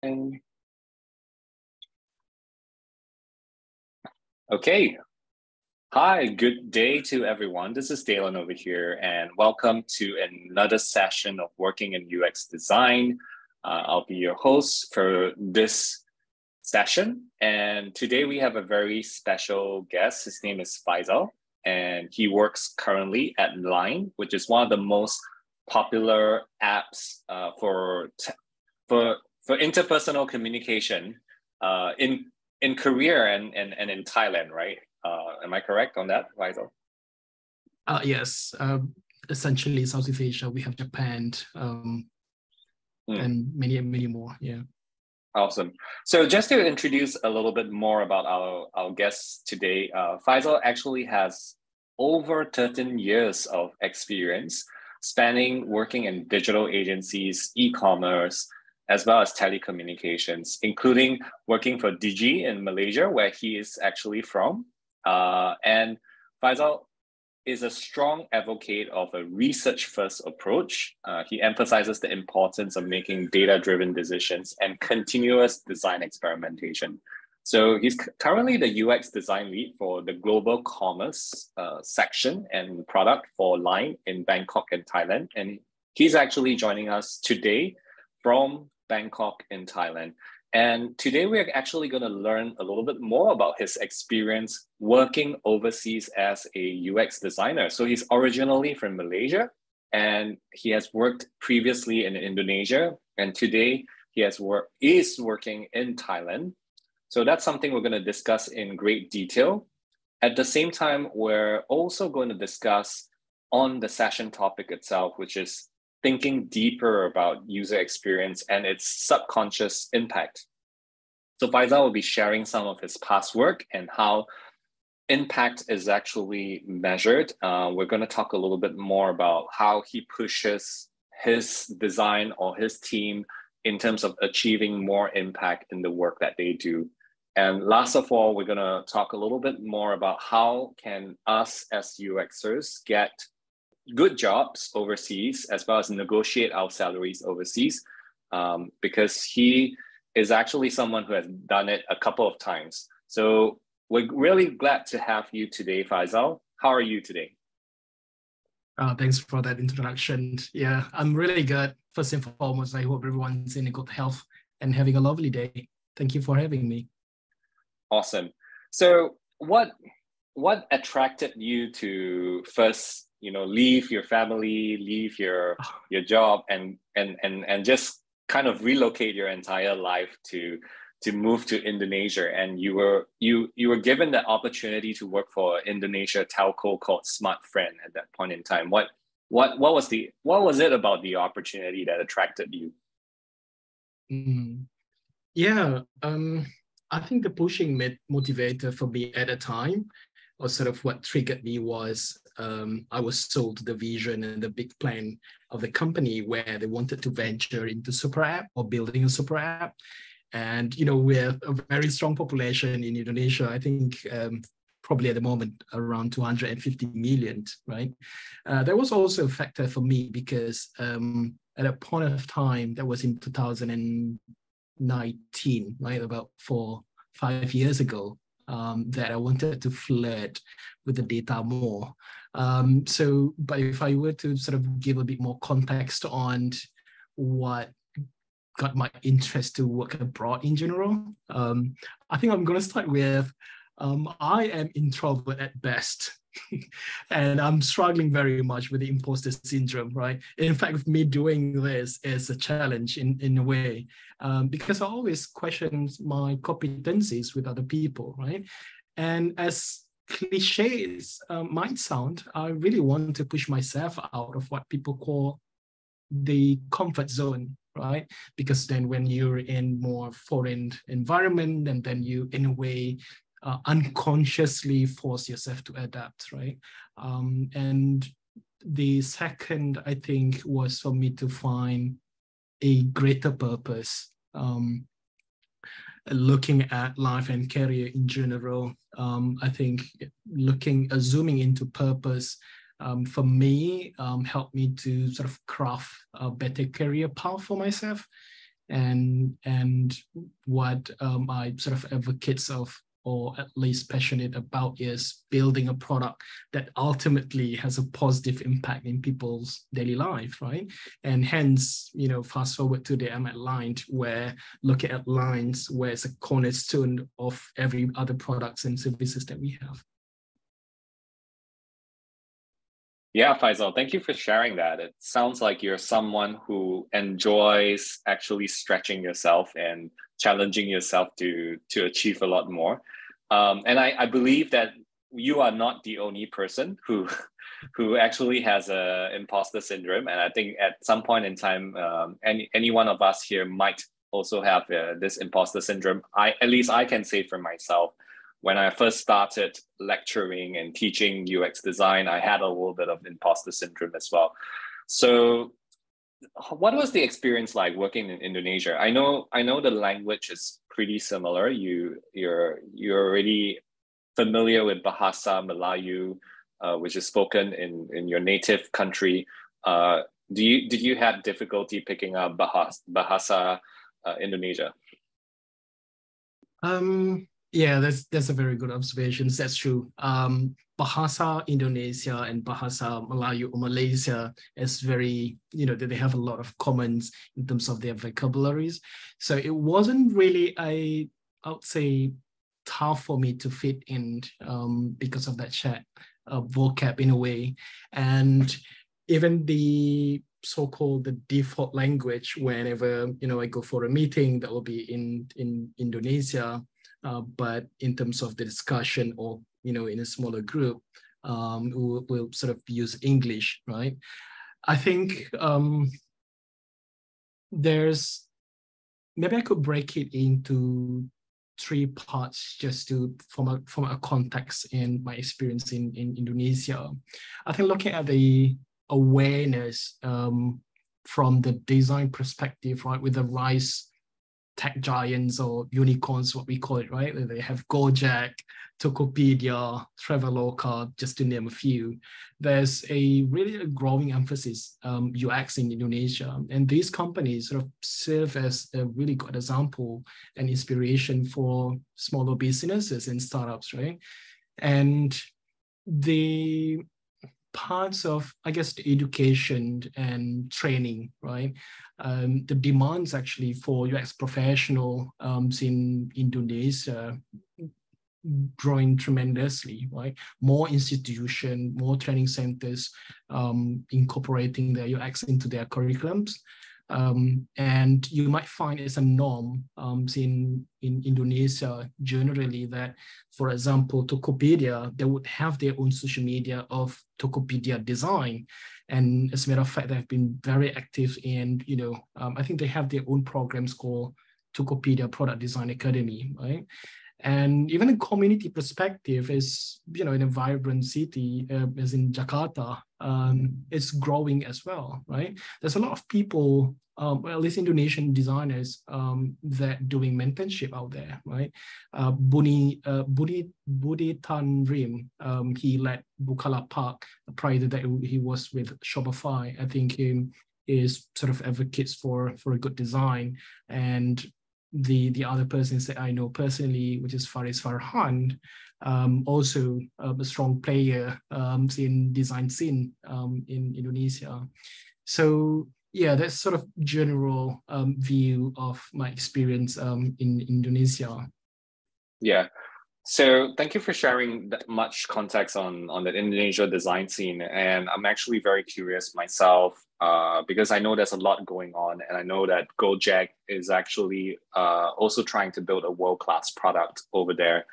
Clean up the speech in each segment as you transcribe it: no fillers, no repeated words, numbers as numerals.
And okay. Hi, good day to everyone. This is Dalen over here, and welcome to another session of Working in UX Design. I'll be your host for this session, and today we have a very special guest. His name is Faidzal, and he works currently at Line, which is one of the most popular apps for interpersonal communication in Korea and in Thailand, right? Am I correct on that, Faidzal? Yes. Essentially, Southeast Asia, we have Japan, and many more. Yeah. Awesome. So just to introduce a little bit more about our guests today, Faidzal actually has over 13 years of experience spanning working in digital agencies, e-commerce, as well as telecommunications, including working for Digi in Malaysia, where he is actually from. And Faidzal is a strong advocate of a research-first approach. He emphasizes the importance of making data-driven decisions and continuous design experimentation. So he's currently the UX design lead for the global commerce section and product for Line in Bangkok and Thailand. And he's actually joining us today from Bangkok in Thailand. And today we're actually going to learn a little bit more about his experience working overseas as a UX designer. So he's originally from Malaysia, and he has worked previously in Indonesia, and today he is working in Thailand. So that's something we're going to discuss in great detail. At the same time, we're also going to discuss on the session topic itself, which is thinking deeper about user experience and its subconscious impact. So Faidzal will be sharing some of his past work and how impact is actually measured. We're going to talk a little bit more about how he pushes his design or his team in terms of achieving more impact in the work that they do. And last of all, we're going to talk a little bit more about how can us as UXers get good jobs overseas, as well as negotiate our salaries overseas, because he is actually someone who has done it a couple of times. So we're really glad to have you today, Faidzal. How are you today? Thanks for that introduction. Yeah, I'm really good. First and foremost, I hope everyone's in a good health and having a lovely day. Thank you for having me. Awesome. So what attracted you to first, leave your family, leave your job, and just kind of relocate your entire life to move to Indonesia? And you were given the opportunity to work for Indonesia telco called Smartfren at that point in time. What was it about the opportunity that attracted you? Yeah, I think the pushing motivator for me at a time, or sort of what triggered me, was I was sold the vision and the big plan of the company where they wanted to venture into super app or building a super app. And, we have a very strong population in Indonesia. I think probably at the moment around 250 million, right? That was also a factor for me because at a point of time, that was in 2019, right? About 4-5 years ago, that I wanted to flirt with the data more. But if I were to sort of give a bit more context on what got my interest to work abroad in general, I think I'm going to start with I am introvert at best. And I'm struggling very much with the imposter syndrome, right? In fact, me doing this is a challenge in a way, because I always question my competencies with other people, right? And as cliches might sound, I really want to push myself out of what people call the comfort zone, right? Because then when you're in more foreign environment, and then you, in a way, unconsciously force yourself to adapt, right? And the second, I think, was for me to find a greater purpose, looking at life and career in general. I think zooming into purpose for me helped me to sort of craft a better career path for myself. and what I sort of advocates of, or at least passionate about, is building a product that ultimately has a positive impact in people's daily life, right? And hence, fast forward today, I'm at Line, where looking at Lines, where it's a cornerstone of every other products and services that we have. Yeah, Faisal, thank you for sharing that. It sounds like you're someone who enjoys actually stretching yourself and challenging yourself to achieve a lot more. And I believe that you are not the only person who actually has a imposter syndrome. And I think at some point in time, any one of us here might also have this imposter syndrome. At least I can say for myself, when I first started lecturing and teaching UX design, I had a little bit of imposter syndrome as well. So what was the experience like working in Indonesia? I know the language is pretty similar. You're already familiar with Bahasa Melayu, which is spoken in your native country. Did you have difficulty picking up Bahasa Indonesia? Yeah, that's a very good observation. That's true. Bahasa Indonesia and Bahasa Melayu or Malaysia is very, they have a lot of commons in terms of their vocabularies. So it wasn't really I would say, tough for me to fit in because of that shared vocab in a way. And even the so-called the default language, whenever I go for a meeting, that will be in Indonesia. But in terms of the discussion, or in a smaller group, we'll sort of use English, right? I think there's, maybe I could break it into three parts just to form a context in my experience in Indonesia. I think looking at the awareness from the design perspective, right, with the rise tech giants or unicorns, what we call it, right? They have Gojek, Tokopedia, Traveloka, just to name a few. There's really a growing emphasis UX in Indonesia, and these companies sort of serve as a really good example and inspiration for smaller businesses and startups, right? And the parts of, I guess, the education and training, right? The demands actually for UX professional in Indonesia growing tremendously, right? More institution, more training centers incorporating the UX into their curriculums. And you might find it's a norm in Indonesia generally that, for example, Tokopedia, they would have their own social media of Tokopedia design. And as a matter of fact, they've been very active in, I think they have their own programs called Tokopedia Product Design Academy, right? And even a community perspective is, in a vibrant city, as in Jakarta, it's growing as well, right? There's a lot of people, well, at least Indonesian designers, that doing mentorship out there, right? Budi Tanrim, he led Bukalapak. Prior to that, he was with Shopify. I think he is sort of advocates for a good design. And the other persons that I know personally, which is Faris Farhan, also a strong player in design scene in Indonesia. So yeah, that's sort of general view of my experience in Indonesia. Yeah. So thank you for sharing that much context on the Indonesia design scene. And I'm actually very curious myself because I know there's a lot going on. And I know that Gojek is actually also trying to build a world-class product over there.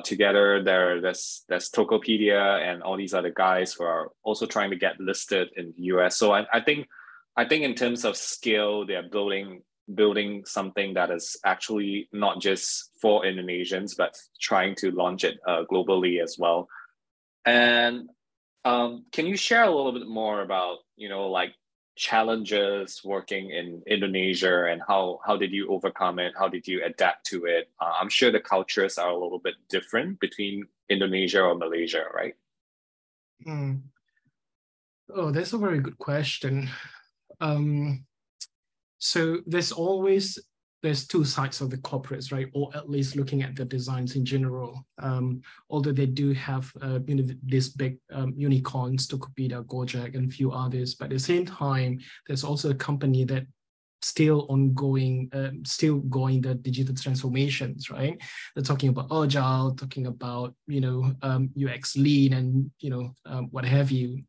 Together, there's Tokopedia and all these other guys who are also trying to get listed in the US. So I think in terms of scale, they're building something that is actually not just for Indonesians, but trying to launch it globally as well. And can you share a little bit more about, like challenges working in Indonesia and how did you overcome it? How did you adapt to it? I'm sure the cultures are a little bit different between Indonesia or Malaysia, right? Oh, that's a very good question. So there's two sides of the corporates, right? Or at least looking at the designs in general. Although they do have these big unicorns, Tokopedia, Gojek, and a few others, but at the same time, there's also a company that still going the digital transformations, right? They're talking about agile, talking about UX lean, and what have you.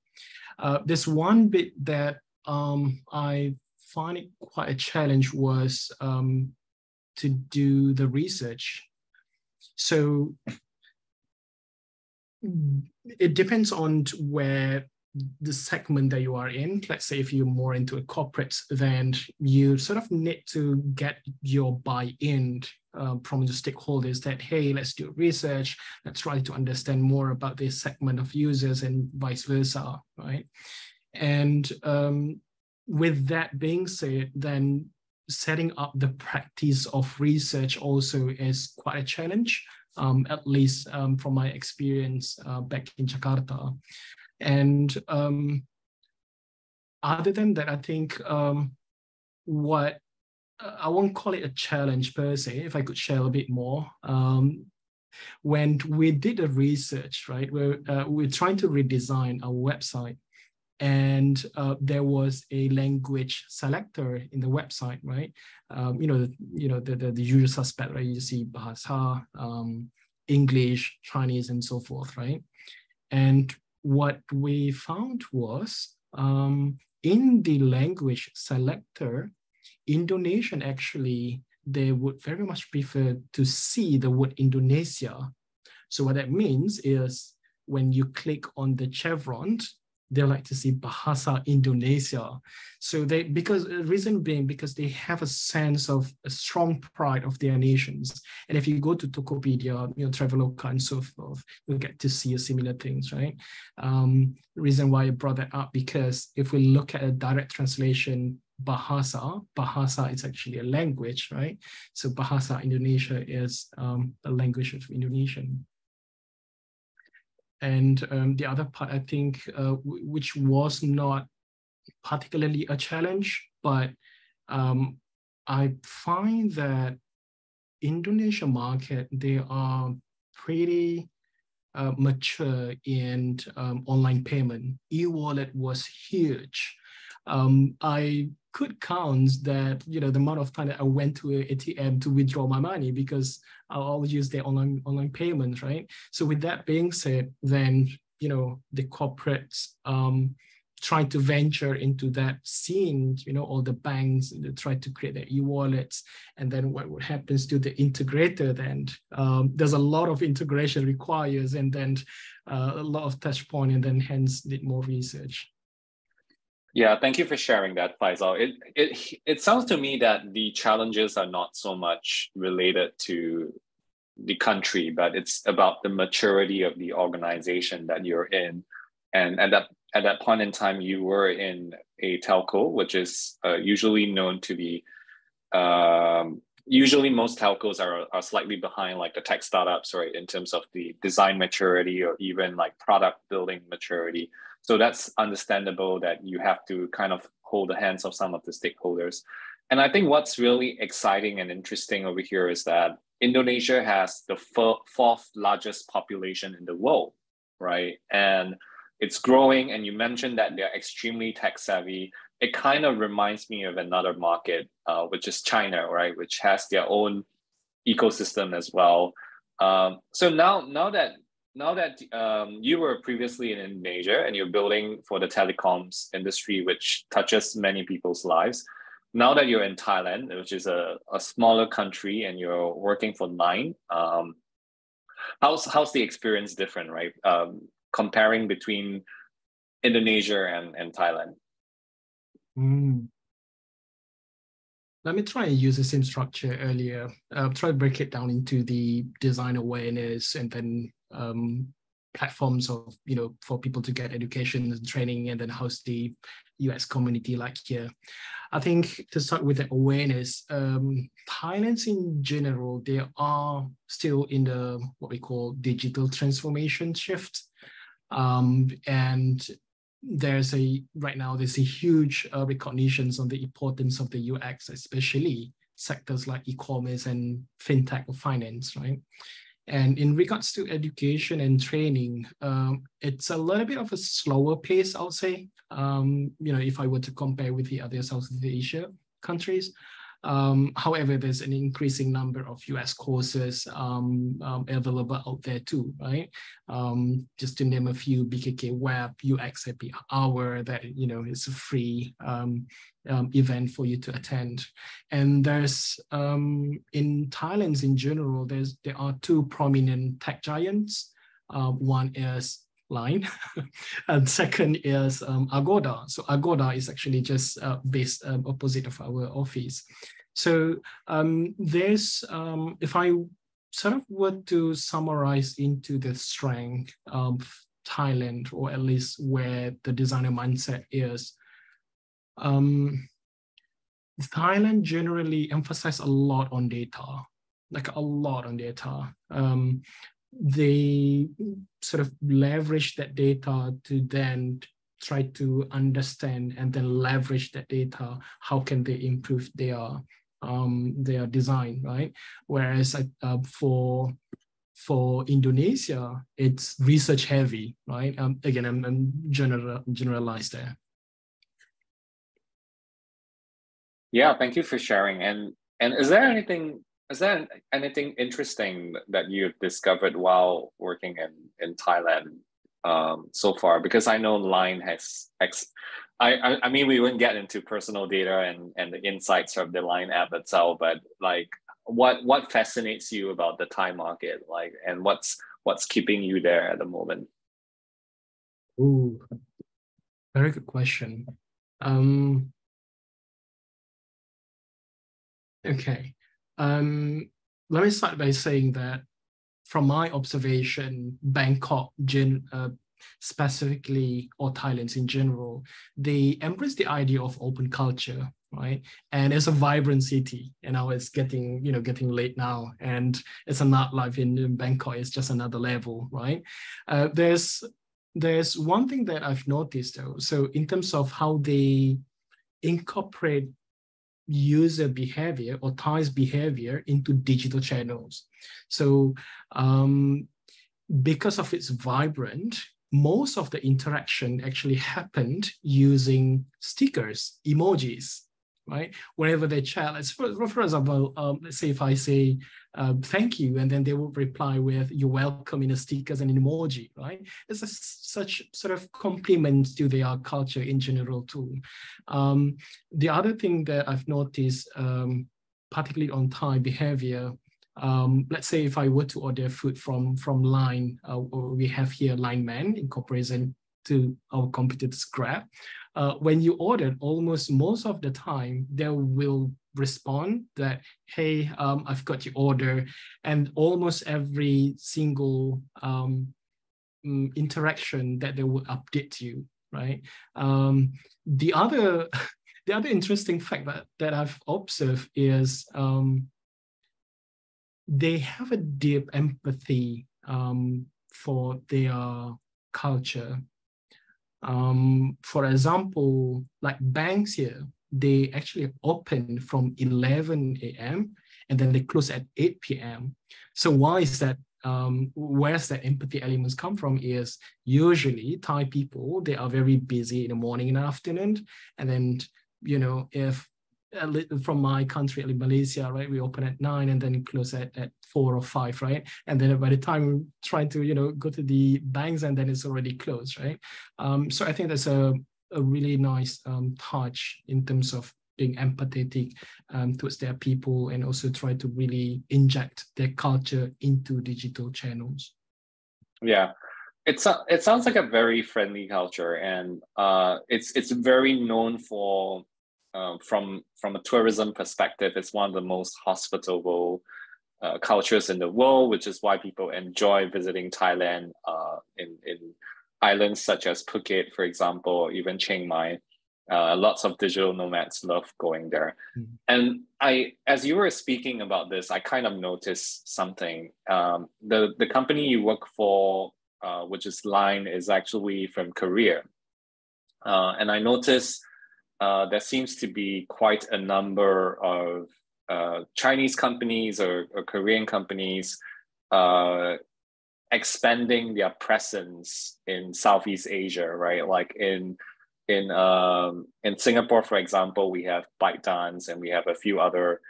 There's one bit that I find it quite a challenge was to do the research. So it depends on where the segment that you are in. Let's say if you're more into a corporate, then you sort of need to get your buy-in from the stakeholders that, hey, let's do research, let's try to understand more about this segment of users and vice versa, right? And with that being said, then setting up the practice of research also is quite a challenge, at least from my experience back in Jakarta. And other than that, I think what I won't call it a challenge per se, if I could share a bit more. When we did the research, right, we're trying to redesign our website. And there was a language selector in the website, right? The usual suspect, right? You see Bahasa, English, Chinese, and so forth, right? And what we found was in the language selector, Indonesian actually, they would very much prefer to see the word Indonesia. So what that means is when you click on the chevron, they like to see Bahasa Indonesia. So reason being, because they have a sense of a strong pride of their nations. And if you go to Tokopedia, Traveloka and so forth, you'll get to see similar things, right? The reason why I brought that up, because if we look at a direct translation, Bahasa is actually a language, right? So Bahasa Indonesia is a language of Indonesian. And the other part, I think, which was not particularly a challenge, but I find that Indonesia market, they are pretty mature in online payment. E-wallet was huge. I could count that, the amount of time that I went to an ATM to withdraw my money, because I'll always use the online payments, right? So with that being said, then, the corporates trying to venture into that scene, all the banks try to create their e-wallets. And then what happens to the integrator then? There's a lot of integration requires, and then a lot of touch point, and then hence did more research. Yeah, thank you for sharing that, Faisal. It sounds to me that the challenges are not so much related to the country, but it's about the maturity of the organization that you're in. And at that point in time, you were in a telco, which is usually known to be, usually most telcos are slightly behind like the tech startups, right, in terms of the design maturity or even like product building maturity. So that's understandable that you have to kind of hold the hands of some of the stakeholders. And I think what's really exciting and interesting over here is that Indonesia has the fourth largest population in the world, right? And it's growing, and you mentioned that they're extremely tech savvy. It kind of reminds me of another market, which is China, right? Which has their own ecosystem as well. So now that you were previously in Indonesia and you're building for the telecoms industry, which touches many people's lives, now that you're in Thailand, which is a smaller country, and you're working for Nine, how's the experience different, right? Comparing between Indonesia and Thailand. Let me try and use the same structure earlier. Try to break it down into the design awareness, and then platforms of, for people to get education and training, and then how's the US community like here. I think to start with the awareness, Thailand's in general, they are still in the what we call digital transformation shift. And right now there's a huge recognitions on the importance of the UX, especially sectors like e-commerce and fintech or finance, right? And in regards to education and training, it's a little bit of a slower pace, I'll say. If I were to compare with the other Southeast Asia countries. However, there's an increasing number of US courses available out there too, right? Just to name a few, BKK Web, UX Happy Hour, that is a free event for you to attend. And there's in Thailand in general, there are two prominent tech giants. One is Line, and second is Agoda. So Agoda is actually just based opposite of our office. So there's, if I sort of were to summarize into the strength of Thailand, or at least where the designer mindset is, Thailand generally emphasizes a lot on data, like a lot on data. They sort of leverage that data to then try to understand and then leverage that data. How can they improve their design, right? Whereas for Indonesia, it's research heavy, right? Again, I'm generalized there. Yeah, thank you for sharing. And is there anything interesting that you've discovered while working in Thailand so far? Because I know Line has I mean, we wouldn't get into personal data and the insights of the Line app itself, but like what fascinates you about the Thai market, like, and what's keeping you there at the moment? Ooh, very good question. Okay. Let me start by saying that from my observation, Bangkok specifically, or Thailand in general, they embrace the idea of open culture, right? And it's a vibrant city. And now it's getting late now, and it's a nightlife in Bangkok. It's just another level, right? There's one thing that I've noticed though. So in terms of how they incorporate user behavior or Thai's behavior into digital channels. So because of its vibrant, most of the interaction actually happened using stickers, emojis, right? Whenever they chat, for example, let's say if I say thank you, and then they will reply with you're welcome in a stickers and an emoji, right? It's such sort of compliment to their culture in general too. The other thing that I've noticed, particularly on Thai behavior, let's say if I were to order food from Line, we have here Line Man in comparison to our competitors Grab. When you order, almost most of the time, they will respond that, hey, I've got your order. And almost every single interaction that they will update you, right? The other interesting fact that I've observed is they have a deep empathy for their culture. For example, like banks here, they actually open from 11 a.m. and then they close at 8 p.m. So why is that? Where's that empathy elements come from is usually Thai people, they are very busy in the morning and afternoon. And then, if from my country, like Malaysia, right, we open at 9 and then close at 4 or 5, right? And then by the time we're trying to, go to the banks, and then it's already closed, right? So I think that's a really nice touch in terms of being empathetic towards their people, and also try to really inject their culture into digital channels. Yeah, it sounds like a very friendly culture, and it's very known for from a tourism perspective. It's one of the most hospitable cultures in the world, which is why people enjoy visiting Thailand in islands such as Phuket, for example, or even Chiang Mai. Lots of digital nomads love going there. Mm-hmm. And as you were speaking about this, I kind of noticed something. The company you work for, which is Line, is actually from Korea. And I noticed there seems to be quite a number of Chinese companies or Korean companies expanding their presence in Southeast Asia, right? Like in Singapore, for example, we have ByteDance and we have a few other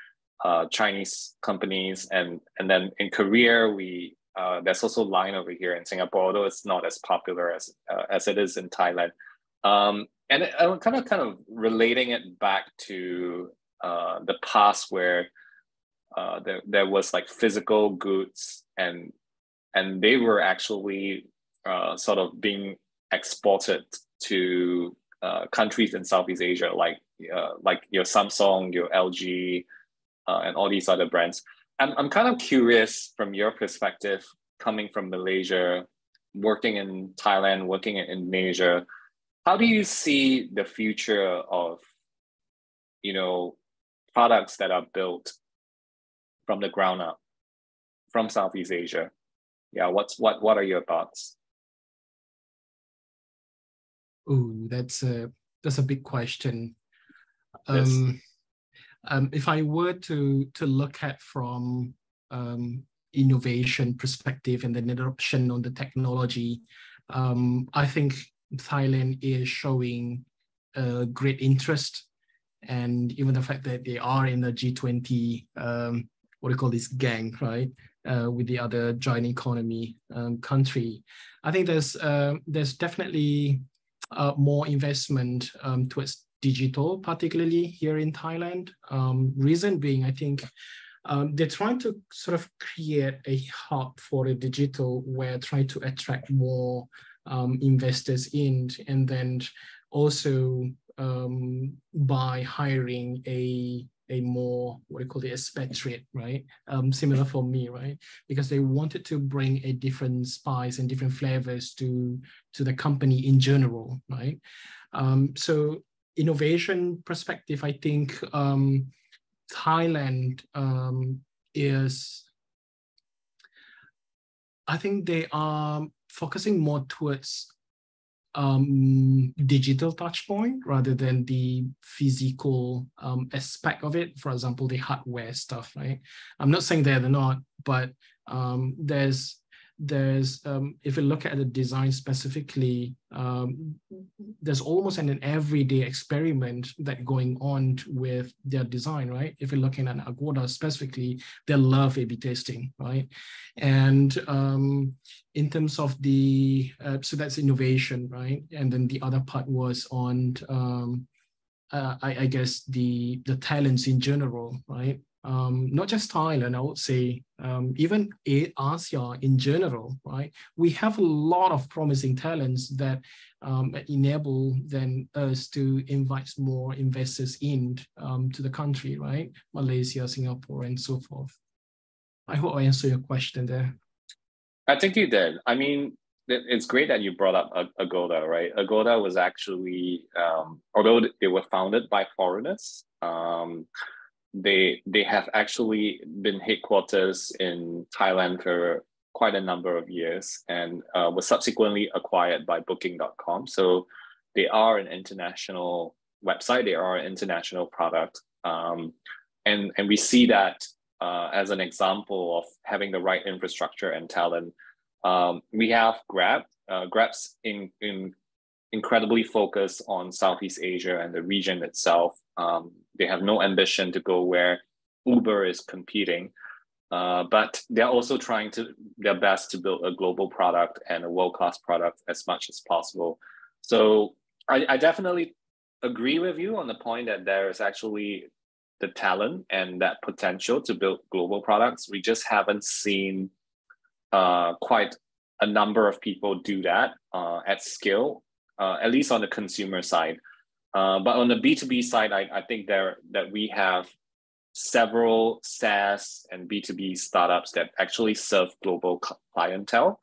Chinese companies, and then in Korea we there's also Line over here in Singapore, although it's not as popular as it is in Thailand. And I'm kind of relating it back to the past where there was like physical goods and they were actually sort of being exported to countries in Southeast Asia, like your Samsung, your LG, and all these other brands. I'm kind of curious from your perspective, coming from Malaysia, working in Thailand, working in Indonesia. How do you see the future of, products that are built from the ground up from Southeast Asia? Yeah, what are your thoughts? Ooh, that's a big question. Yes. If I were to look at from innovation perspective and then adoption on the technology, I think Thailand is showing great interest, and even the fact that they are in the G20, what do you call this, gang, right? With the other giant economy country, I think there's definitely more investment towards digital, particularly here in Thailand. Reason being, I think they're trying to sort of create a hub for the digital where trying to attract more investors in, and then also by hiring a more, what do you call it, expatriate, right? Similar for me, right? Because they wanted to bring a different spice and different flavors to the company in general, right? So innovation perspective, I think Thailand I think they are focusing more towards digital touch point rather than the physical aspect of it. For example, the hardware stuff, right? I'm not saying they're not, but there's if you look at the design specifically, there's almost an everyday experiment that going on with their design, right? If you're looking at Agoda specifically, they love A/B testing, right? And in terms of the so that's innovation, right? And then the other part was on I guess the talents in general, right? Not just Thailand, I would say, even Asia in general, right? We have a lot of promising talents that enable then us to invite more investors in to the country, right? Malaysia, Singapore, and so forth. I hope I answered your question there. I think you did. I mean, it's great that you brought up Agoda, right? Agoda was actually, although they were founded by foreigners, they have actually been headquarters in Thailand for quite a number of years, and was subsequently acquired by Booking.com. So they are an international website. They are an international product, and we see that as an example of having the right infrastructure and talent. We have Grab. Grab's incredibly focused on Southeast Asia and the region itself. They have no ambition to go where Uber is competing, but they're also trying their best to build a global product and a world-class product as much as possible. So I definitely agree with you on the point that there is actually the talent and that potential to build global products. We just haven't seen quite a number of people do that at scale, at least on the consumer side. But on the B2B side, I think that we have several SaaS and B2B startups that actually serve global clientele,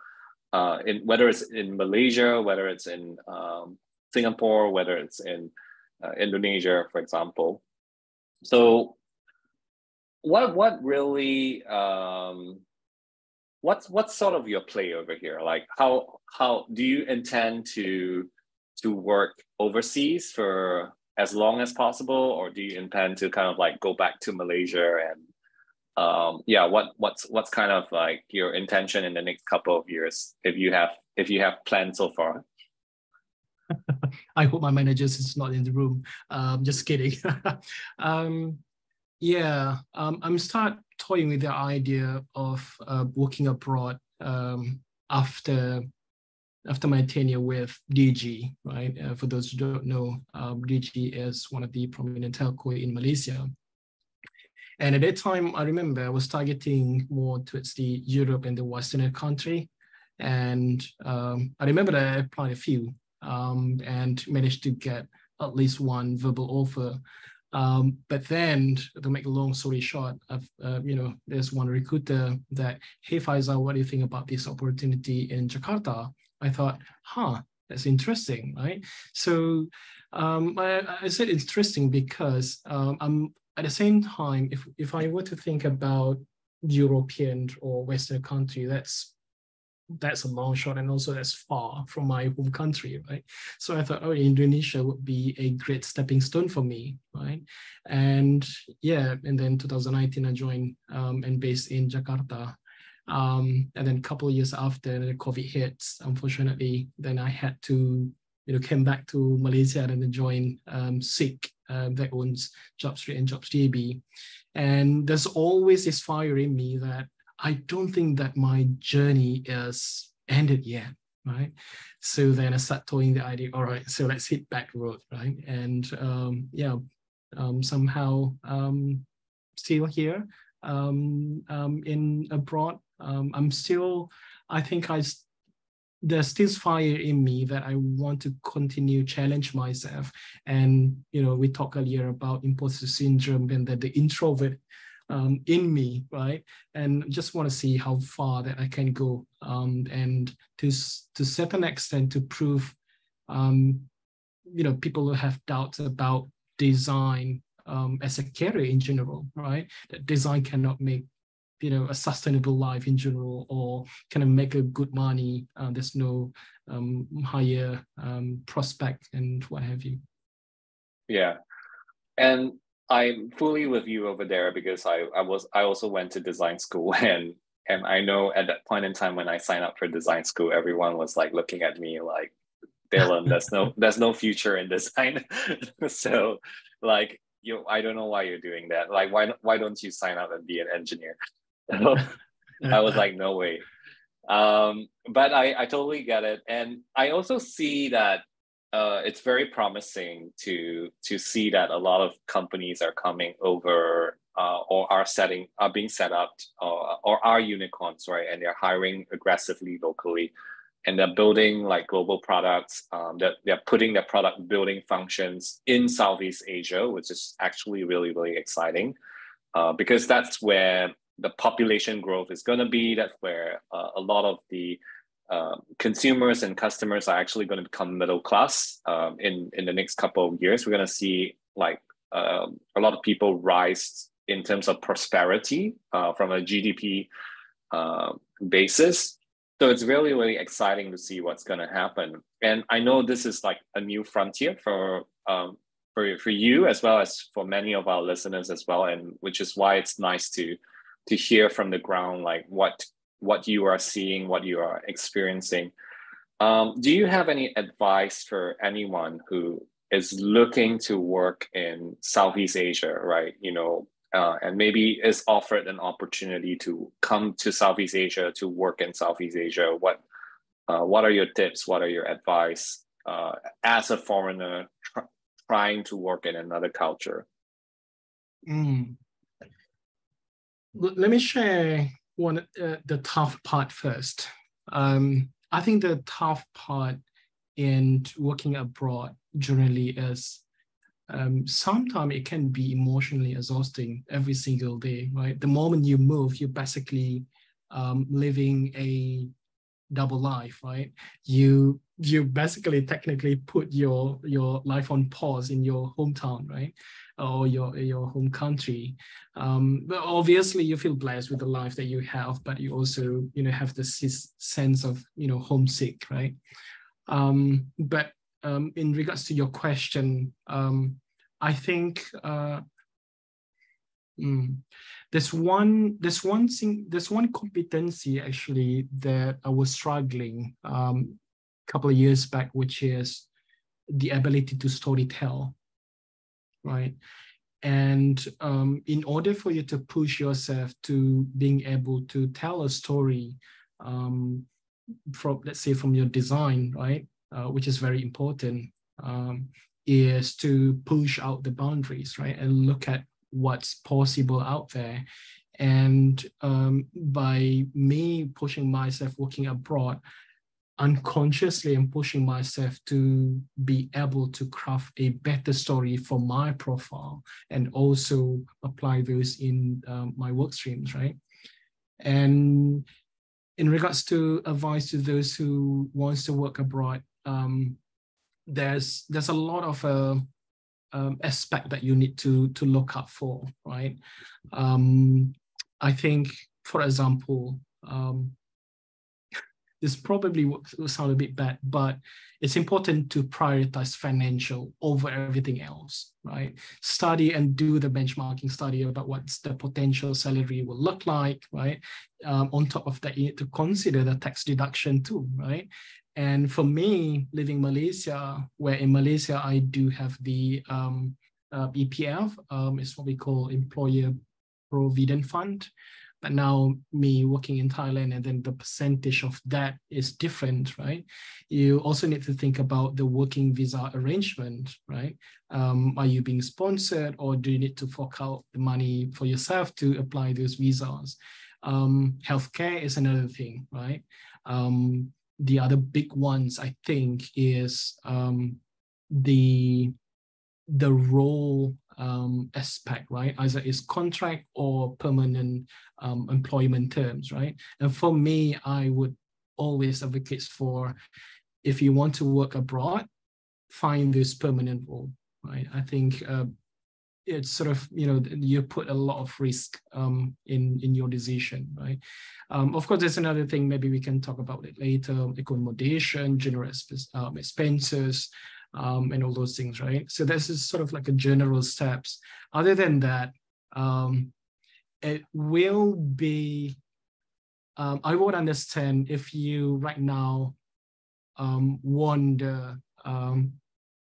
whether it's in Malaysia, whether it's in Singapore, whether it's in Indonesia, for example. So what really what's sort of your play over here? Like how do you intend to to work overseas for as long as possible, or do you intend to kind of like go back to Malaysia and yeah, what's kind of like your intention in the next couple of years if you have planned so far? I hope my manager is not in the room. Just kidding. Yeah, I'm start toying with the idea of working abroad after my tenure with Digi, right? For those who don't know, Digi is one of the prominent telco in Malaysia. And at that time, I remember I was targeting more towards the Europe and the Western country. And I remember that I applied a few and managed to get at least one verbal offer. But then, to make a long story short, there's one recruiter that, hey Faidzal, what do you think about this opportunity in Jakarta? I thought, that's interesting, right? So I said interesting because I'm at the same time, if I were to think about European or Western country, that's a long shot, and also that's far from my home country, right? So I thought, Indonesia would be a great stepping stone for me, right? And yeah, and then 2019 I joined and based in Jakarta. And then a couple of years after the COVID hits, unfortunately, then I had to came back to Malaysia and then join SICK that owns JobStreet and JobsJB. And there's always this fire in me that I don't think that my journey is ended yet, right? So then I start toying the idea, all right, so let's hit back road, right? And somehow still here in abroad. I'm still, I think there's still fire in me that I want to continue challenge myself. And, we talked earlier about imposter syndrome and that the introvert in me, right? And just want to see how far that I can go, and to certain extent to prove, people who have doubts about design as a career in general, right? That design cannot make a sustainable life in general, or kind of make a good money. There's no higher prospect and what have you. Yeah, and I'm fully with you over there because I also went to design school, and I know at that point in time when I signed up for design school, everyone was like looking at me like, Dylan, there's no future in design. So like, I don't know why you're doing that. Like, why don't you sign up and be an engineer? I was like, no way. But I totally get it. And I also see that it's very promising to see that a lot of companies are coming over or are being set up or are unicorns, right? And they're hiring aggressively locally, and they're building like global products. They're putting their product building functions in Southeast Asia, which is actually really, really exciting because that's where the population growth is going to be. That's where a lot of the consumers and customers are actually going to become middle class in the next couple of years. We're going to see like a lot of people rise in terms of prosperity from a GDP basis. So it's really, really exciting to see what's going to happen. And I know this is like a new frontier for you as well as for many of our listeners as well, and which is why it's nice to hear from the ground like what you are seeing, what you are experiencing. Do you have any advice for anyone who is looking to work in Southeast Asia, right? And maybe is offered an opportunity to come to Southeast Asia to work in Southeast Asia? What are your tips? What are your advice as a foreigner trying to work in another culture? Let me share the tough part first. I think the tough part in working abroad generally is sometimes it can be emotionally exhausting every single day, right? The moment you move, you're basically living a double life, right? You basically technically put your life on pause in your hometown, right? Or your home country. But obviously you feel blessed with the life that you have, but you also have this sense of homesick, right? But in regards to your question, I think there's one competency actually that I was struggling a couple of years back, which is the ability to storytell, right? And in order for you to push yourself to being able to tell a story from, let's say, from your design, right, which is very important, is to push out the boundaries, right, and look at what's possible out there. And by me pushing myself working abroad, unconsciously I'm pushing myself to be able to craft a better story for my profile and also apply those in my work streams, right? And in regards to advice to those who wants to work abroad, there's a lot of aspect that you need to look out for, right? I think, for example, this probably will sound a bit bad, but it's important to prioritize financial over everything else, right? Study and do the benchmarking study about what's the potential salary will look like, right? On top of that, you need to consider the tax deduction too, right? And for me, living Malaysia, where in Malaysia, I do have the EPF, it's what we call Employer Provident Fund. But now me working in Thailand, and then the percentage of that is different, right? You also need to think about the working visa arrangement, right? Are you being sponsored, or do you need to fork out the money for yourself to apply those visas? Healthcare is another thing, right? The other big ones, I think, is the role aspect, right? Either it's contract or permanent employment terms, right? And for me, I would always advocate for, if you want to work abroad, find this permanent role, right? I think it's sort of, you put a lot of risk in your decision, right? Of course, there's another thing, maybe we can talk about it later, accommodation, general expenses, and all those things, right? So this is sort of like a general steps. Other than that, it will be, I would understand if you right now wonder,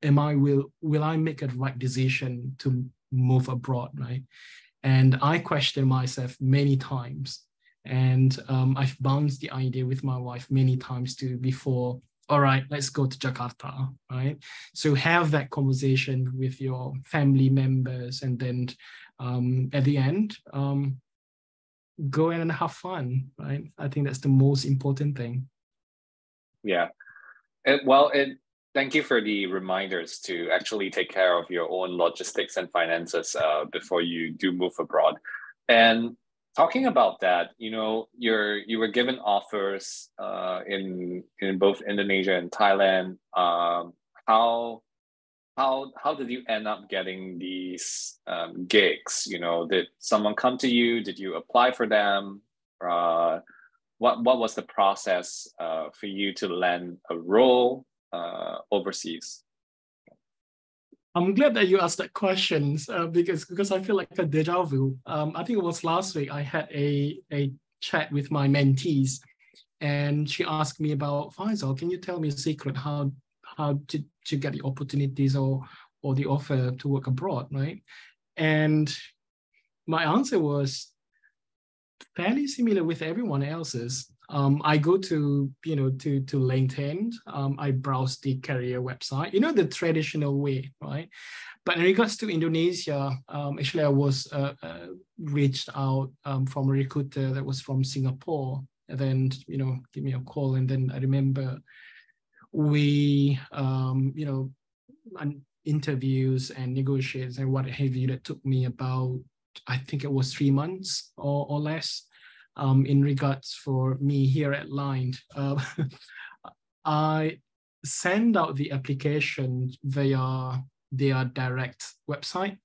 will I make a right decision to move abroad, right? And I question myself many times, and I've bounced the idea with my wife many times too before. All right, let's go to Jakarta, right? So have that conversation with your family members, and then at the end, go in and have fun, right? I think that's the most important thing. Yeah. Thank you for the reminders to actually take care of your own logistics and finances before you do move abroad. And talking about that, you were given offers in both Indonesia and Thailand. How did you end up getting these gigs? Did someone come to you? Did you apply for them? What was the process for you to land a role overseas? I'm glad that you asked that question because I feel like a deja vu. I think it was last week I had a chat with my mentees, and she asked me about, Faidzal, can you tell me a secret how to get the opportunities or the offer to work abroad, right? And my answer was fairly similar with everyone else's. I go to LinkedIn. I browse the career website, the traditional way, right? But in regards to Indonesia, actually I was reached out from a recruiter that was from Singapore, and then give me a call, and then I remember we interviews and negotiations and what have you, that took me about, I think it was 3 months or less. In regards for me here at Line, I send out the application via their direct website,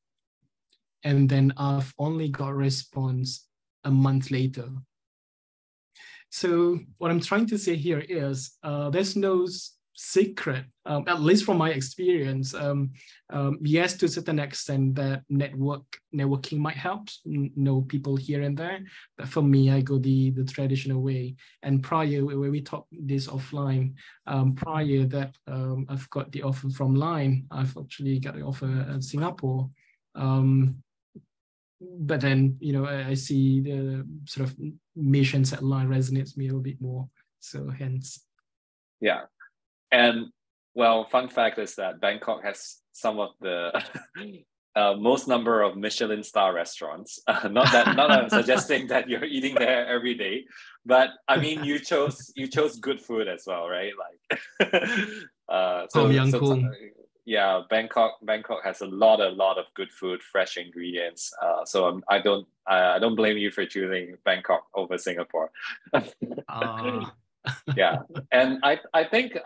and then I've only got a response a month later. So what I'm trying to say here is there's no secret, at least from my experience. Yes, to a certain extent, that networking might help, know people here and there. But for me, I go the traditional way. And prior, when we talk this offline, prior that I've got the offer from Line, I've actually got the offer at Singapore. But then, I see the sort of missions at Line resonates me a little bit more. So hence. Yeah. And well, fun fact is that Bangkok has some of the most number of Michelin star restaurants. Not that I'm suggesting that you're eating there every day, but I mean you chose good food as well, right? Like yeah, Bangkok has a lot of good food, fresh ingredients. So I don't blame you for choosing Bangkok over Singapore. Yeah, and I think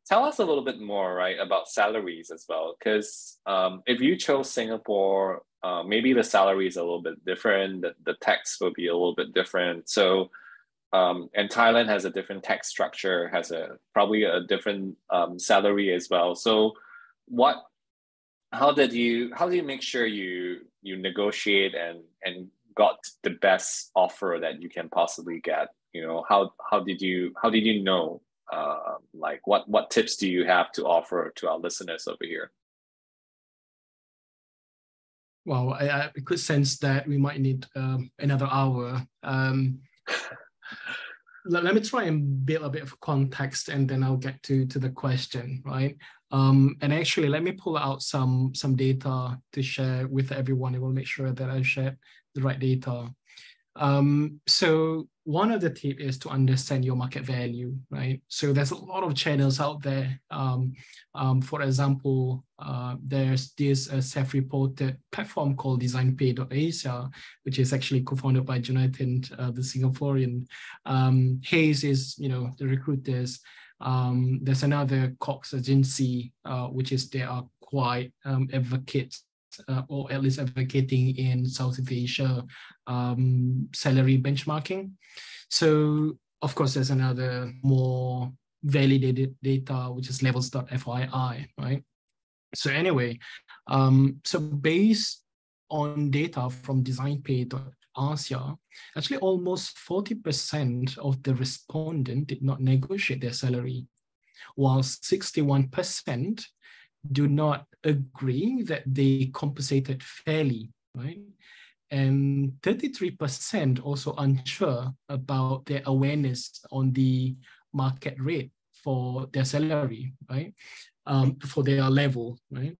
tell us a little bit more, right, about salaries as well, because if you chose Singapore, maybe the salary is a little bit different, the tax will be a little bit different. So and Thailand has a different tax structure, has probably a different salary as well. So how do you make sure you negotiate and got the best offer that you can possibly get? How did you know? Like what tips do you have to offer to our listeners over here? Well, I could sense that we might need another hour. Let me try and build a bit of context, and then I'll get to the question, right? And actually, let me pull out some data to share with everyone. I will make sure that I share the right data. So one of the tips is to understand your market value, right? So there's a lot of channels out there. For example, there's this self-reported platform called DesignPay.asia, which is actually co-founded by Jonathan, the Singaporean. Hayes is, the recruiters. There's another Cox agency, which is they are quite advocates, or at least advocating in Southeast Asia salary benchmarking. So of course, there's another more validated data, which is levels.fyi, right? So anyway, so based on data from DesignPay.asia, actually almost 40% of the respondents did not negotiate their salary, while 61% do not agree that they compensated fairly, right? And 33% also unsure about their awareness on the market rate for their salary, right? For their level, right?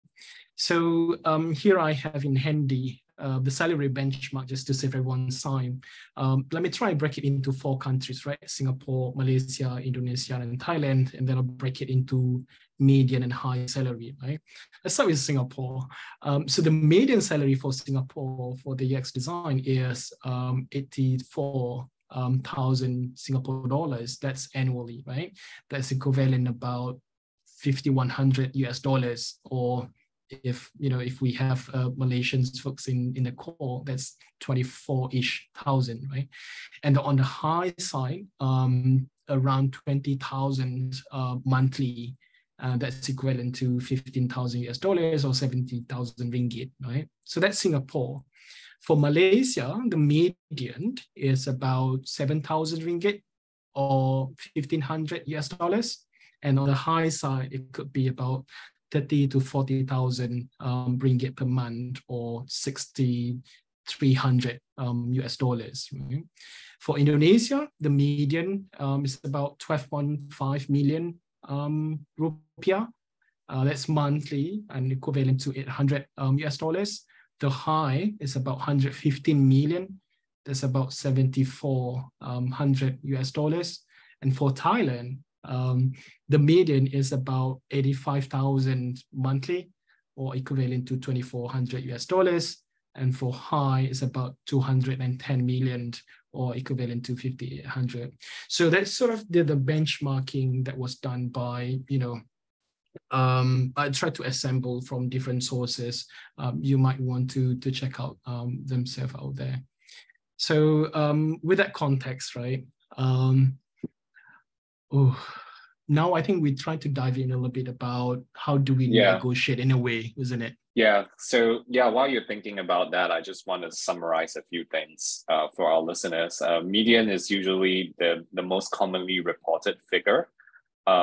So here I have in handy the salary benchmark, just to save everyone's time. Let me try and break it into 4 countries, right? Singapore, Malaysia, Indonesia, and Thailand, and then I'll break it into median and high salary, right? Let's start with Singapore. So the median salary for Singapore for the UX design is 84,000 Singapore dollars. That's annually, right? That's equivalent about $5,100 US, or if we have Malaysian folks in the call, that's 24-ish thousand, right? And on the high side, around 20,000 monthly. That's equivalent to 15,000 US dollars or 70,000 ringgit, right? So that's Singapore. For Malaysia, the median is about 7,000 ringgit or 1,500 US dollars. And on the high side, it could be about 30 to 40,000 ringgit per month, or 6,300 US dollars. Right? For Indonesia, the median is about 12.5 million rupiah. That's monthly and equivalent to 800 US dollars. The high is about 115 million. That's about 7,400 US dollars. And for Thailand, the median is about 85,000 monthly, or equivalent to 2,400 US dollars. And for high is about 210 million, or equivalent to 5,800. So that's sort of the benchmarking that was done by, I tried to assemble from different sources. You might want to check out themselves out there. So with that context, right? now I think we try to dive in a little bit about how do we Yeah. negotiate in a way, isn't it? Yeah. So yeah, while you're thinking about that, I just want to summarize a few things for our listeners. Median is usually the most commonly reported figure.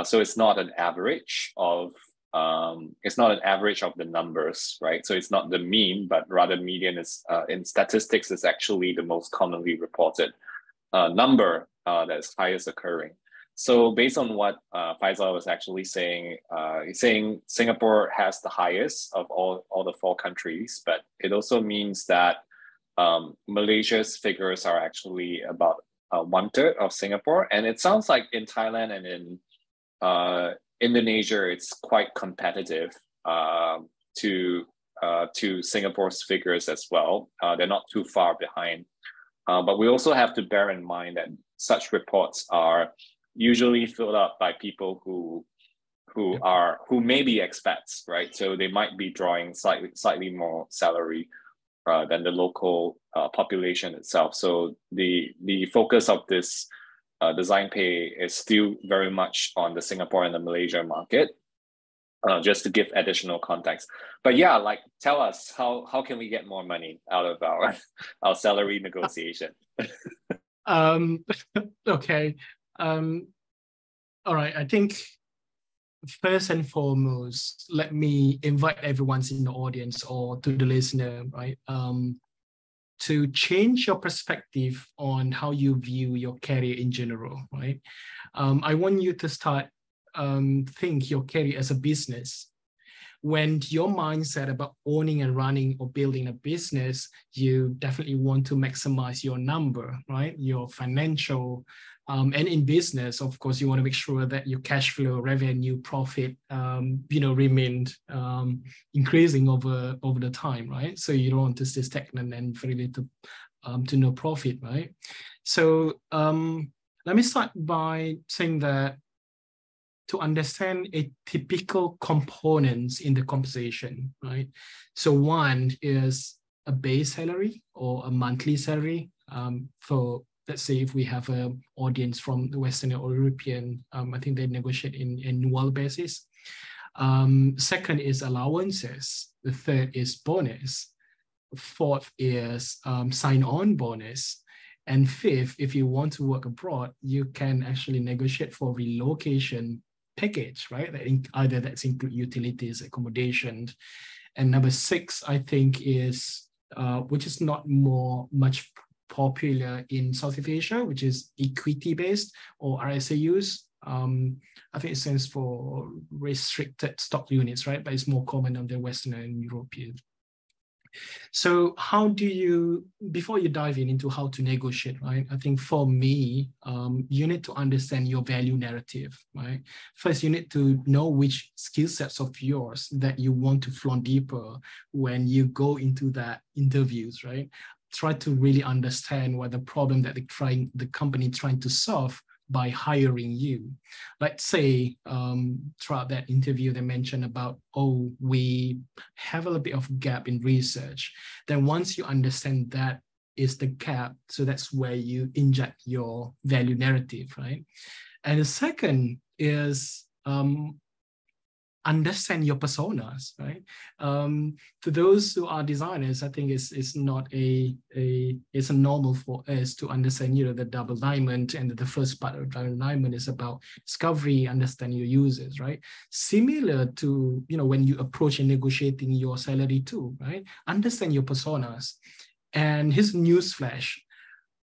So it's not an average of the numbers, right? So it's not the mean, but rather median is in statistics is actually the most commonly reported number that is highest occurring. So based on what Faidzal was actually saying, he's saying Singapore has the highest of all the four countries, but it also means that Malaysia's figures are actually about 1/3 of Singapore. And it sounds like in Thailand and in Indonesia, it's quite competitive to Singapore's figures as well. They're not too far behind. But we also have to bear in mind that such reports are usually filled out by people who may be expats, right? So they might be drawing slightly more salary than the local population itself. So the focus of this design pay is still very much on the Singapore and the Malaysia market. Just to give additional context. But yeah, like tell us how can we get more money out of our salary negotiation? Okay. All right. I think first and foremost, let me invite everyone in the audience or to the listener, right? To change your perspective on how you view your career in general, right? I want you to start think your career as a business. When your mindset about owning and running or building a business, you definitely want to maximize your number, right? Your financial, and in business, of course, you want to make sure that your cash flow, revenue, profit, remained increasing over the time, right? So you don't want to stay stagnant and very little to no profit, right? So let me start by saying that to understand a typical components in the compensation, right? So one is a base salary or a monthly salary for, let's say if we have an audience from the Western or European, I think they negotiate in annual basis. Second is allowances. The third is bonus. Fourth is sign-on bonus. And fifth, if you want to work abroad, you can actually negotiate for relocation package, right? Either that's include utilities, accommodation. And number six, I think is, which is not much popular in Southeast Asia, which is equity-based or RSAUs. I think it stands for restricted stock units, right? But it's more common on the Western and European. So how do you, before you dive into how to negotiate, right? I think for me, you need to understand your value narrative, right? First, you need to know which skill sets of yours that you want to flaunt deeper when you go into that interviews, right? Try to really understand what the problem that the company trying to solve by hiring you. Let's say throughout that interview, they mentioned about, oh, we have a little bit of gap in research. Then once you understand that is the gap, so that's where you inject your value narrative, right? And the second is understand your personas, right? To those who are designers, I think it's not it's a normal for us to understand, the double diamond, and the first part of double diamond is about discovery, understand your users, right? Similar to, when you approach and negotiating your salary too, right? Understand your personas. And here's news flash.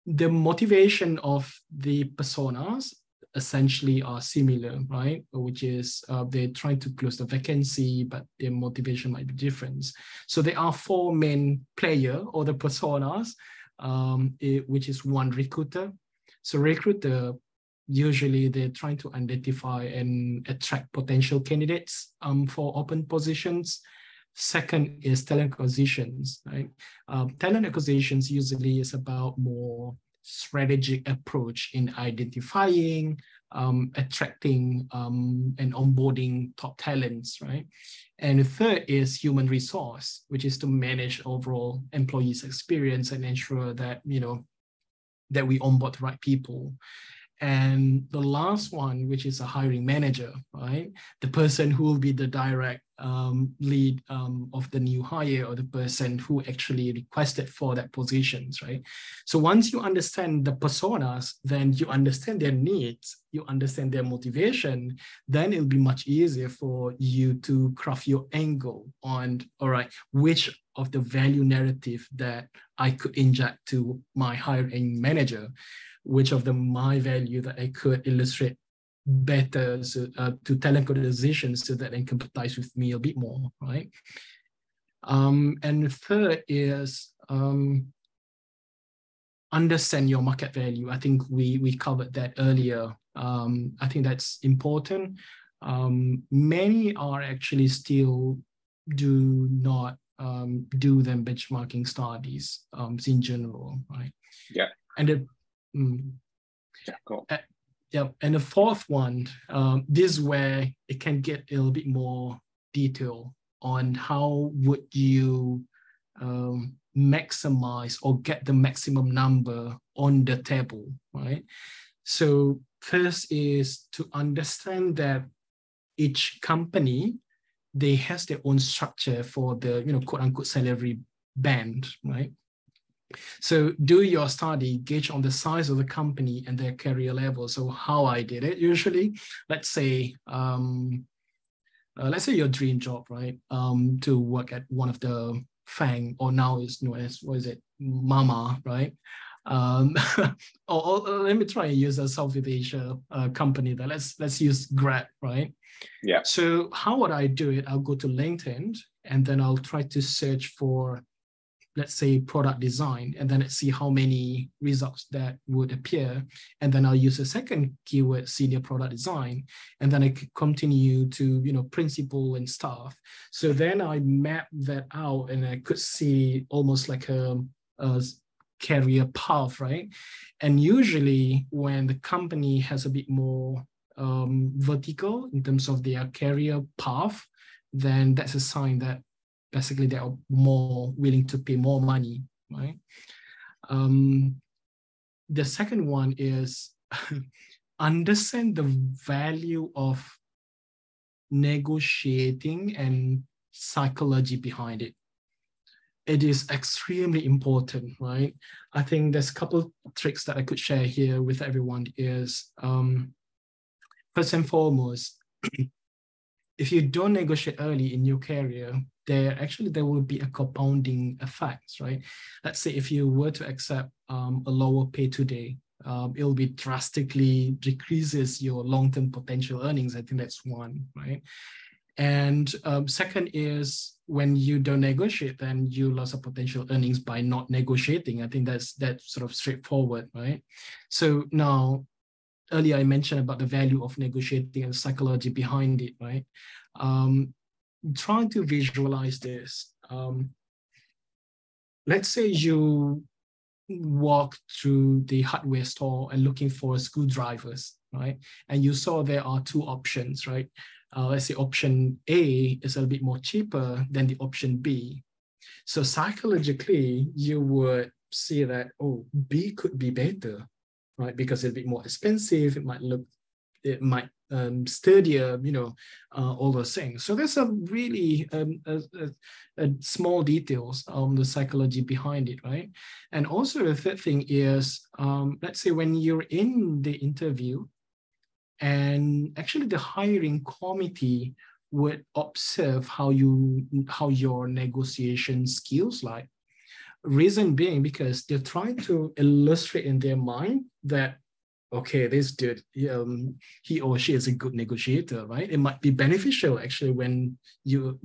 The motivation of the personas essentially are similar, right? Which is they're trying to close the vacancy, but their motivation might be different. So there are four main player or the personas, which is one recruiter. So recruiter, usually they're trying to identify and attract potential candidates for open positions. Second is talent acquisitions, right? Talent acquisitions usually is about more strategic approach in identifying, attracting, and onboarding top talents, right? And the third is human resource, which is to manage overall employees' experience and ensure that, that we onboard the right people. And the last one, which is a hiring manager, right? The person who will be the direct lead of the new hire, or the person who actually requested for that positions, right? So once you understand the personas, then you understand their needs, you understand their motivation, then it'll be much easier for you to craft your angle on, all right, which of the value narrative that I could inject to my hiring manager, which of the my value that I could illustrate better to talent acquisition so that they can empathize with me a bit more, right? And third is understand your market value. I think we covered that earlier. I think that's important. Many are actually still do not do them benchmarking studies in general, right? Yeah. And the, yeah, cool. Yeah, and the fourth one, this is where it can get a little bit more detail on how would you maximize or get the maximum number on the table, right? So first is to understand that each company, they has their own structure for the, quote unquote salary band, right? So do your study, gauge on the size of the company and their career level. So how I did it, usually, let's say your dream job, right? To work at one of the FANG, or now is known as, what is it, Mama, right? Or let me try and use a Southeast Asia company. That let's use Grab, right? Yeah. So how would I do it? I'll go to LinkedIn and then I'll try to search for, let's say, product design, and then let's see how many results that would appear. And then I'll use a second keyword, senior product design, and then I could continue to, principal and staff. So then I map that out and I could see almost like a career path, right? And usually when the company has a bit more vertical in terms of their career path, then that's a sign that basically they are more willing to pay more money, right? The second one is understand the value of negotiating and psychology behind it. It is extremely important, right? I think there's a couple of tricks that I could share here with everyone is, first and foremost, if you don't negotiate early in your career, there will be a compounding effect, right? Let's say if you were to accept a lower pay today, it will be drastically decreases your long-term potential earnings. I think that's one, right? And second is when you don't negotiate, then you lose a potential earnings by not negotiating. I think that's sort of straightforward, right? So now, earlier I mentioned about the value of negotiating and psychology behind it, right? Trying to visualize this. Let's say you walk through the hardware store and looking for screwdrivers, right? And you saw there are two options, right? Let's say option A is a little bit more cheaper than the option B. So psychologically, you would see that, oh, B could be better, right? Because it's a bit more expensive. It might sturdier, all those things. So there's a really small details on the psychology behind it, right? And also the third thing is, let's say when you're in the interview, and actually the hiring committee would observe how your negotiation skills like. Reason being because they're trying to illustrate in their mind that, okay, this dude, he or she is a good negotiator, right? It might be beneficial actually when you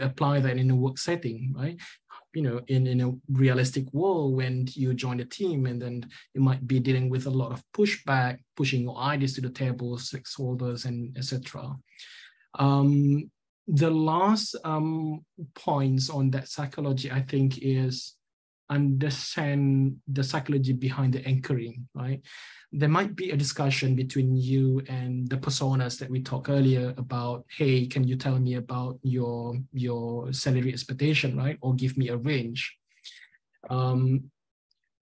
apply that in a work setting, right? In a realistic world when you join the team, and then you might be dealing with a lot of pushback, pushing your ideas to the table, stakeholders, and etc. The last points on that psychology, I think, is understand the psychology behind the anchoring, right? There might be a discussion between you and the personas that we talked earlier about, hey, can you tell me about your salary expectation, right? Or give me a range.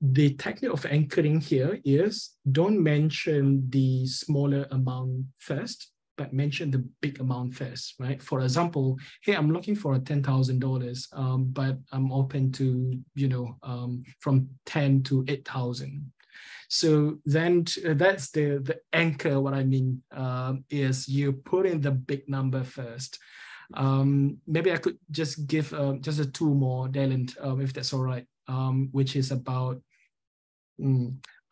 the technique of anchoring here is don't mention the smaller amount first, but mention the big amount first, right? For example, hey, I'm looking for a $10,000, but I'm open to, from 10 to 8,000. So then that's the anchor. What I mean is you put in the big number first. Maybe I could just give just a two more, Dylan, if that's all right, which is about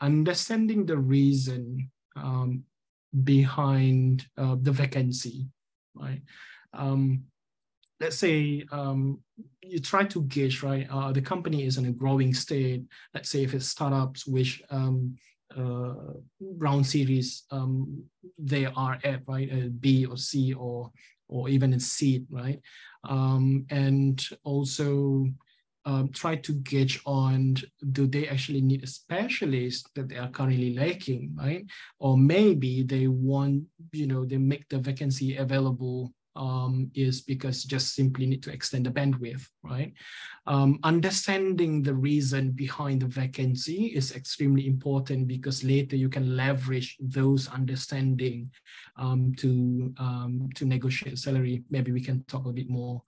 understanding the reason behind the vacancy, right? Let's say you try to gauge, right? The company is in a growing state. Let's say if it's startups, which round series they are at, right? A B or C or even a seed, right? And also try to gauge on, do they actually need a specialist that they are currently lacking, right? Or maybe they want, they make the vacancy available is because just simply need to extend the bandwidth, right? Understanding the reason behind the vacancy is extremely important because later you can leverage those understanding to negotiate salary. Maybe we can talk a bit more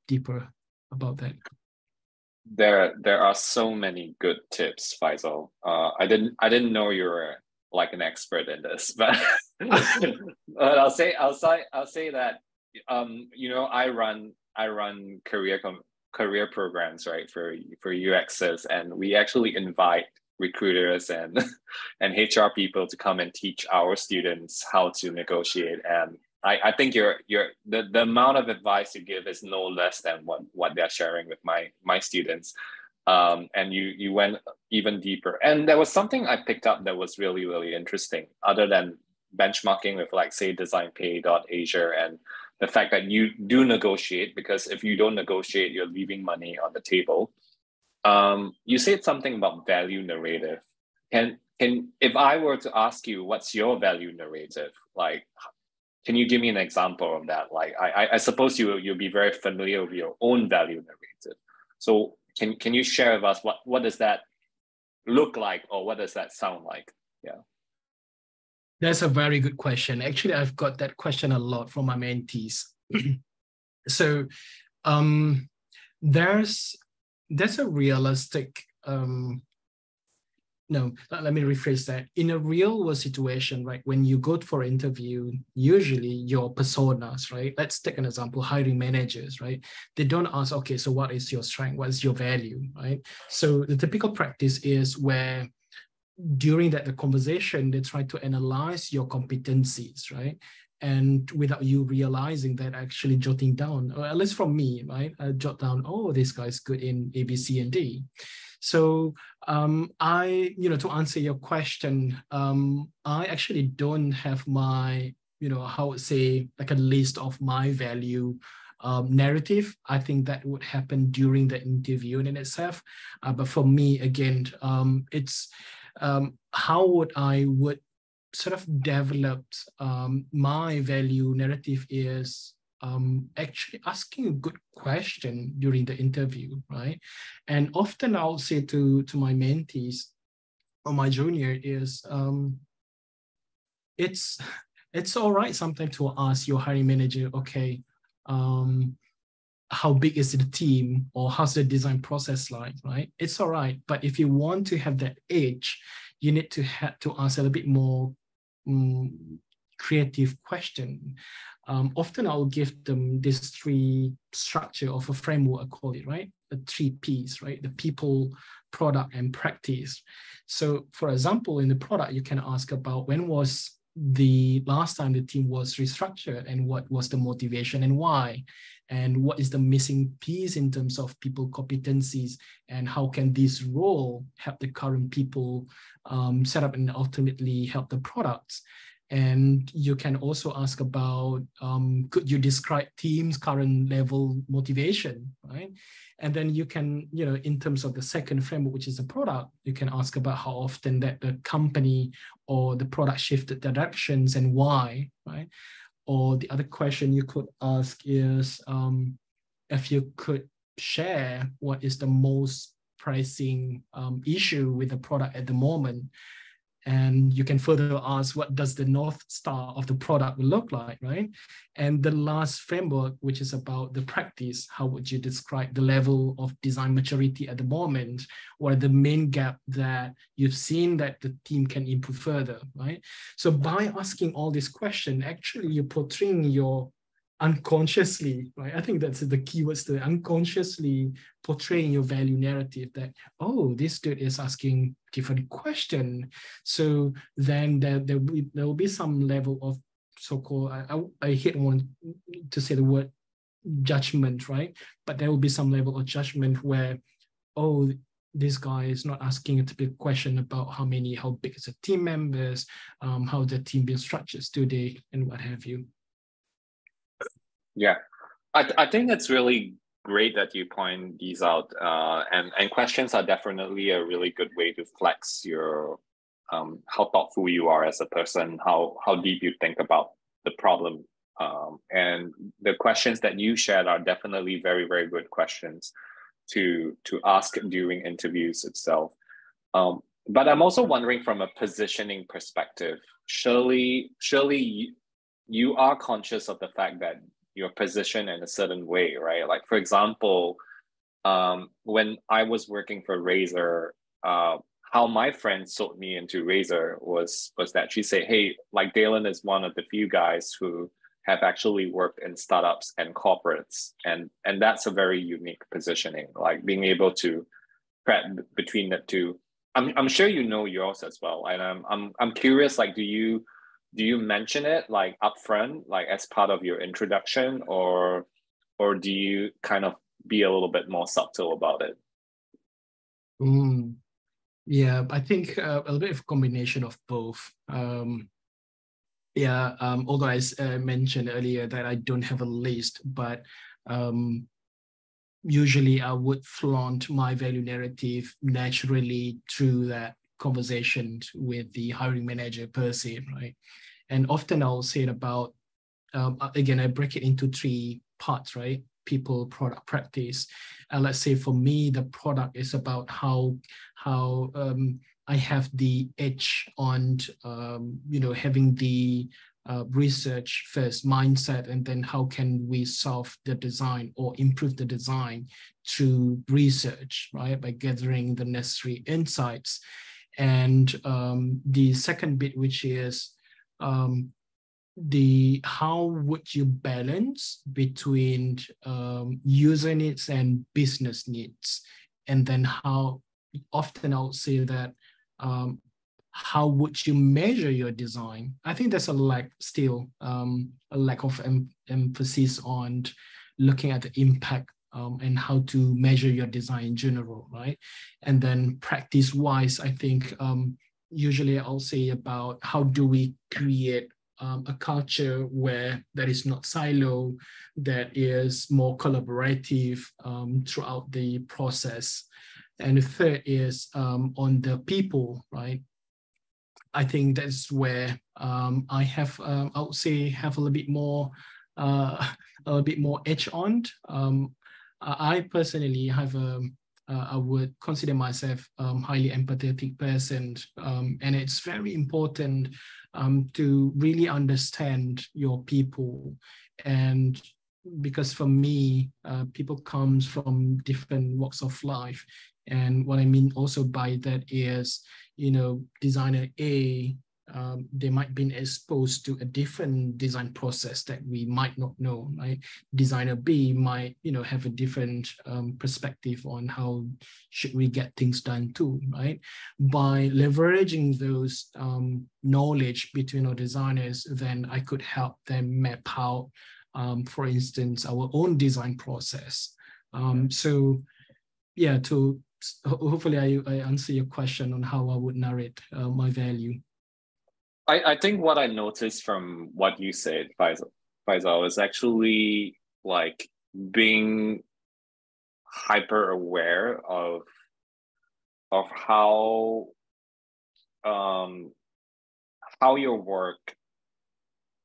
deeper about that. There are so many good tips, Faisal. I didn't know you were like an expert in this, but but I'll say that I run career programs, right, for UXs, and we actually invite recruiters and and HR people to come and teach our students how to negotiate. And I think the amount of advice you give is no less than what they're sharing with my students. And you went even deeper. And there was something I picked up that was really, really interesting, other than benchmarking with, like, say, DesignPay.Asia, and the fact that you do negotiate, because if you don't negotiate, you're leaving money on the table. You said something about value narrative. Can if I were to ask you, what's your value narrative? Like, can you give me an example of that? Like, I suppose you'll be very familiar with your own value narrative. So can you share with us what does that look like, or what does that sound like? Yeah. That's a very good question. Actually, I've got that question a lot from my mentees. So there's a realistic no, let me rephrase that. In a real world situation, right, when you go for interview, usually your personas, right? Let's take an example, hiring managers, right? They don't ask, okay, so what is your strength? What is your value, right? So the typical practice is where during the conversation, they try to analyze your competencies, right? And without you realizing that, actually jotting down, or at least from me, right? I jot down, oh, this guy's good in A, B, C, and D. So to answer your question, I actually don't have my, how would say, like a list of my value narrative. I think that would happen during the interview in itself. But for me, again, it's how would I sort of develop my value narrative is actually asking a good question during the interview, right? And often I'll say to my mentees or my junior is, it's all right sometimes to ask your hiring manager, okay, how big is the team, or how's the design process like, right? It's all right. But if you want to have that edge, you need to have to answer a bit more creative question. Often I'll give them this three structure of a framework, I call it, right? The 3 Ps, right? The people, product, and practice. So for example, in the product, you can ask about when was the last time the team was restructured, and what was the motivation and why, and what is the missing piece in terms of people competencies, and how can this role help the current people set up and ultimately help the products. And you can also ask about, could you describe team's current level motivation, right? And then you can, in terms of the second framework, which is the product, you can ask about how often that the company or the product shifted directions and why, right? Or the other question you could ask is, if you could share what is the most pressing issue with the product at the moment. And you can further ask, what does the North Star of the product look like, right? And the last framework, which is about the practice, how would you describe the level of design maturity at the moment, or the main gap that you've seen that the team can improve further, right? So by asking all these questions, actually you're portraying your unconsciously, right? I think that's the keywords to unconsciously portraying your value narrative that, oh, this dude is asking different question. So then there will be some level of so-called, I hate one to say the word judgment, right? But there will be some level of judgment where, oh, this guy is not asking a typical question about how big is the team members, how the team being structured today, and what have you. Yeah, I think it's really great that you point these out, and questions are definitely a really good way to flex your how thoughtful you are as a person, how deep you think about the problem, and the questions that you shared are definitely very, very good questions to ask during interviews itself. But I'm also wondering from a positioning perspective, surely you are conscious of the fact that you're positioned in a certain way, right? Like, for example, when I was working for Razer, how my friend sold me into Razer was that she said, hey, like Dalen is one of the few guys who have actually worked in startups and corporates. And that's a very unique positioning, like being able to thread between the two. I'm sure you know yours as well. And I'm curious, like, do you mention it like upfront, like as part of your introduction, or do you kind of be a little bit more subtle about it? Yeah, I think a little bit of a combination of both. Although I mentioned earlier that I don't have a list, but usually I would flaunt my value narrative naturally through that conversation with the hiring manager per se, right? And often I'll say it about, again, I break it into three parts, right? People, product, practice. And let's say for me, the product is about how I have the edge on, having the research first mindset, and then how can we solve the design or improve the design through research, right? By gathering the necessary insights. And the second bit, which is how would you balance between user needs and business needs, and then how often I'll say that how would you measure your design? I think there's a lack of emphasis on looking at the impact and how to measure your design in general, right? And then practice-wise, I think usually I'll say about how do we create a culture where that is not silo, that is more collaborative throughout the process. And the third is on the people, right? I think that's where I have, I would say, have a little bit more edge on. I personally have I would consider myself highly empathetic person, and it's very important to really understand your people. And because for me, people comes from different walks of life. And what I mean also by that is, designer A, they might be exposed to a different design process that we might not know, right? Designer B might, have a different perspective on how should we get things done too, right? By leveraging those knowledge between our designers, then I could help them map out, for instance, our own design process. Hopefully I answer your question on how I would narrate my value. I think what I noticed from what you said, Faisal, is actually like being hyper aware of how your work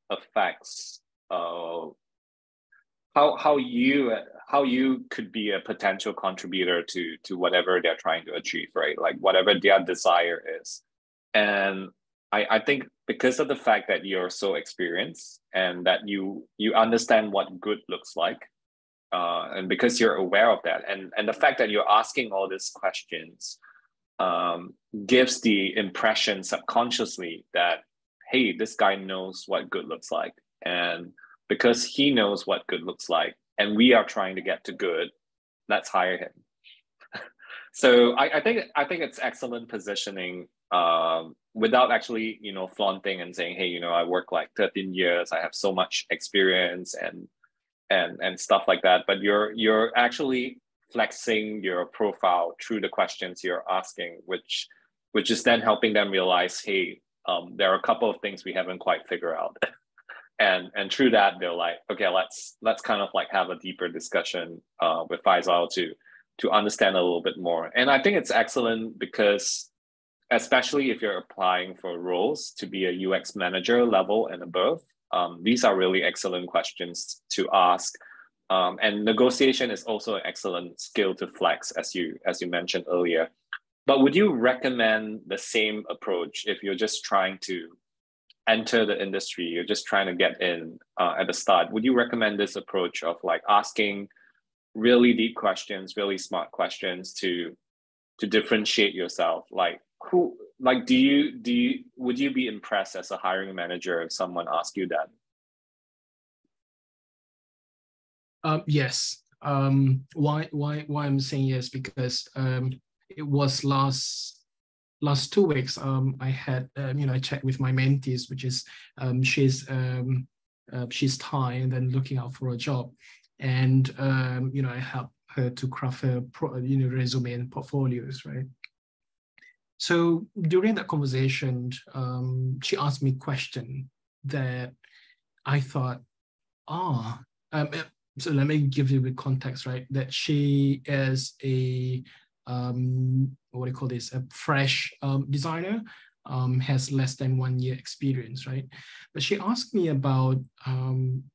affects how you could be a potential contributor to whatever they're trying to achieve, right? Like whatever their desire is. And I think because of the fact that you're so experienced and that you understand what good looks like, and because you're aware of that, and the fact that you're asking all these questions, gives the impression subconsciously that, hey, this guy knows what good looks like. And because he knows what good looks like, and we are trying to get to good, let's hire him. So I think it's excellent positioning, without actually flaunting and saying, hey, I work like 13 years, I have so much experience and stuff like that. But you're actually flexing your profile through the questions you're asking, which is then helping them realize, hey, there are a couple of things we haven't quite figured out. And through that, they're like, okay, let's kind of like have a deeper discussion with Faisal to understand a little bit more. And I think it's excellent because, especially if you're applying for roles to be a UX manager level and above, these are really excellent questions to ask. And negotiation is also an excellent skill to flex, as you mentioned earlier. But would you recommend the same approach if you're just trying to enter the industry, you're just trying to get in at the start? Would you recommend this approach of like asking really deep questions, really smart questions to differentiate yourself? Like would you be impressed as a hiring manager if someone asked you that? Yes. Why I'm saying yes, because it was last 2 weeks. I had I checked with my mentees, which is she's Thai and then looking out for a job, and I helped her to craft her resume and portfolios, right? So during that conversation, she asked me a question that I thought, so let me give you the context, right? That she is a what do you call this? A fresh designer, has less than 1 year experience, right? But she asked me about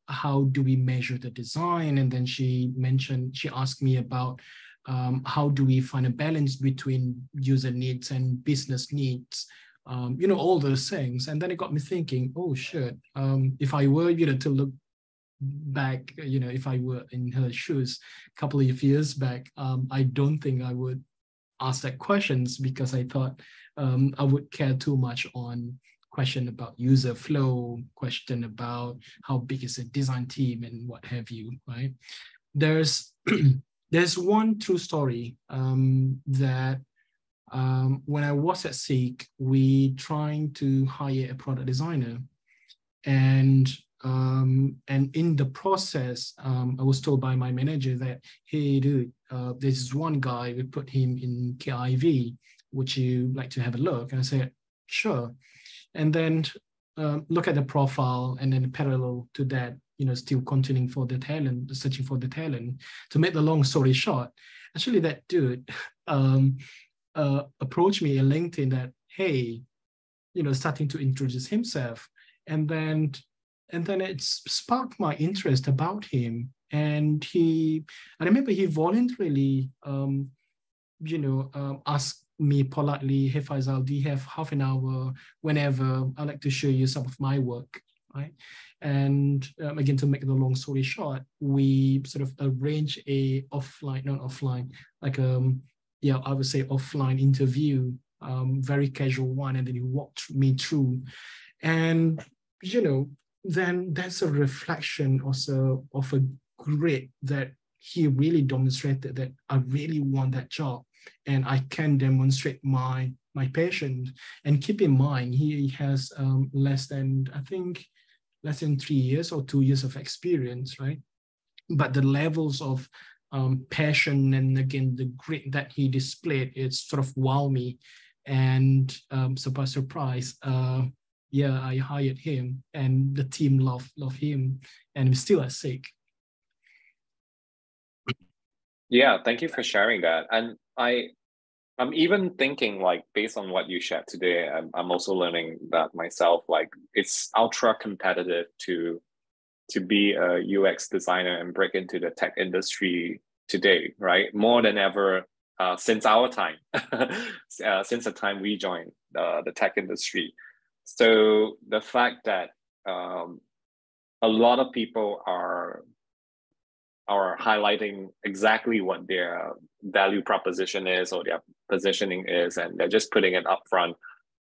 how do we measure the design, and then she asked me about how do we find a balance between user needs and business needs, all those things. And then it got me thinking, oh shit, if I were to look back, if I were in her shoes a couple of years back, I don't think I would ask that questions, because I thought I would care too much on question about user flow, question about how big is the design team and what have you, right? There's there's one true story that when I was at Seek, we trying to hire a product designer, and in the process, I was told by my manager that, hey, dude, there's this one guy, we put him in KIV. Would you like to have a look? And I said, sure. And then look at the profile, and then parallel to that, still continuing for the talent, searching for the talent. To make the long story short, actually that dude approached me on LinkedIn that, hey, starting to introduce himself. And then it sparked my interest about him. And I remember he voluntarily, asked me politely, hey, Faidzal, do you have half an hour whenever? I'd like to show you some of my work, right? And again, to make the long story short, we sort of arrange a not offline, like I would say offline interview, very casual one, and then he walked me through. And then that's a reflection also of a grit that he really demonstrated, that I really want that job and I can demonstrate my passion. And keep in mind, he has less than 3 years or 2 years of experience, right? But the levels of passion and again the grit that he displayed, it sort of wowed me. And surprise, I hired him, and the team love him, and we're still at Seek. Yeah, thank you for sharing that. And I'm even thinking, like, based on what you shared today, I'm also learning that myself. Like, it's ultra competitive to to be a UX designer and break into the tech industry today, right? More than ever since our time, since the time we joined the tech industry. So the fact that a lot of people are highlighting exactly what their value proposition is or their positioning is, and they're just putting it up front.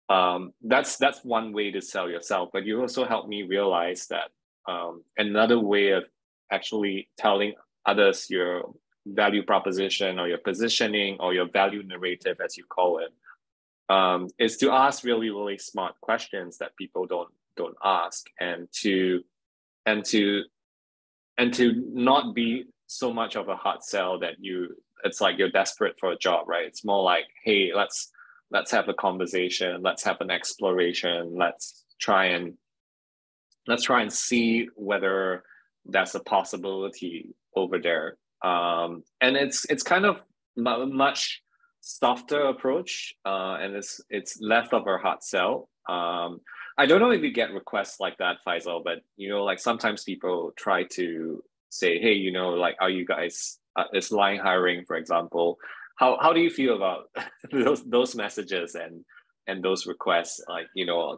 That's one way to sell yourself, but you also helped me realize that another way of actually telling others your value proposition or your positioning or your value narrative, as you call it, is to ask really, really smart questions that people don't ask, and to not be so much of a hard sell that it's like you're desperate for a job, right? It's more like, hey, let's have a conversation, let's have an exploration, let's try and see whether there's a possibility over there. And it's kind of much softer approach, and it's less of a hard sell. I don't know if you get requests like that, Faidzal, but like sometimes people try to say, hey, like, are you guys is line hiring, for example? How do you feel about those messages and those requests? Like,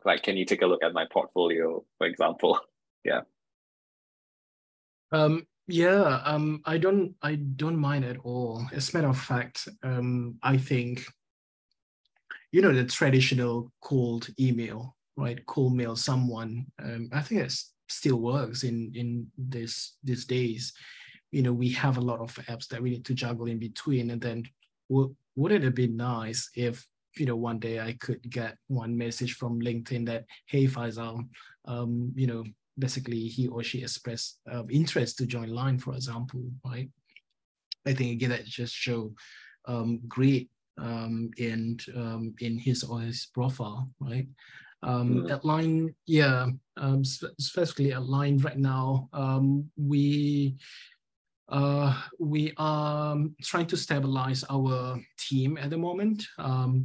like, can you take a look at my portfolio, for example? Yeah. I don't mind at all. As a matter of fact, I think, the traditional cold email, right? Cold mail someone. I think it still works in these days. We have a lot of apps that we need to juggle in between, and then wouldn't it be nice if one day I could get one message from LinkedIn that, hey, Faidzal, basically he or she expressed interest to join Line, for example, right? I think again that just show great in his or his profile, right? At Line, especially at Line right now, we are trying to stabilize our team at the moment,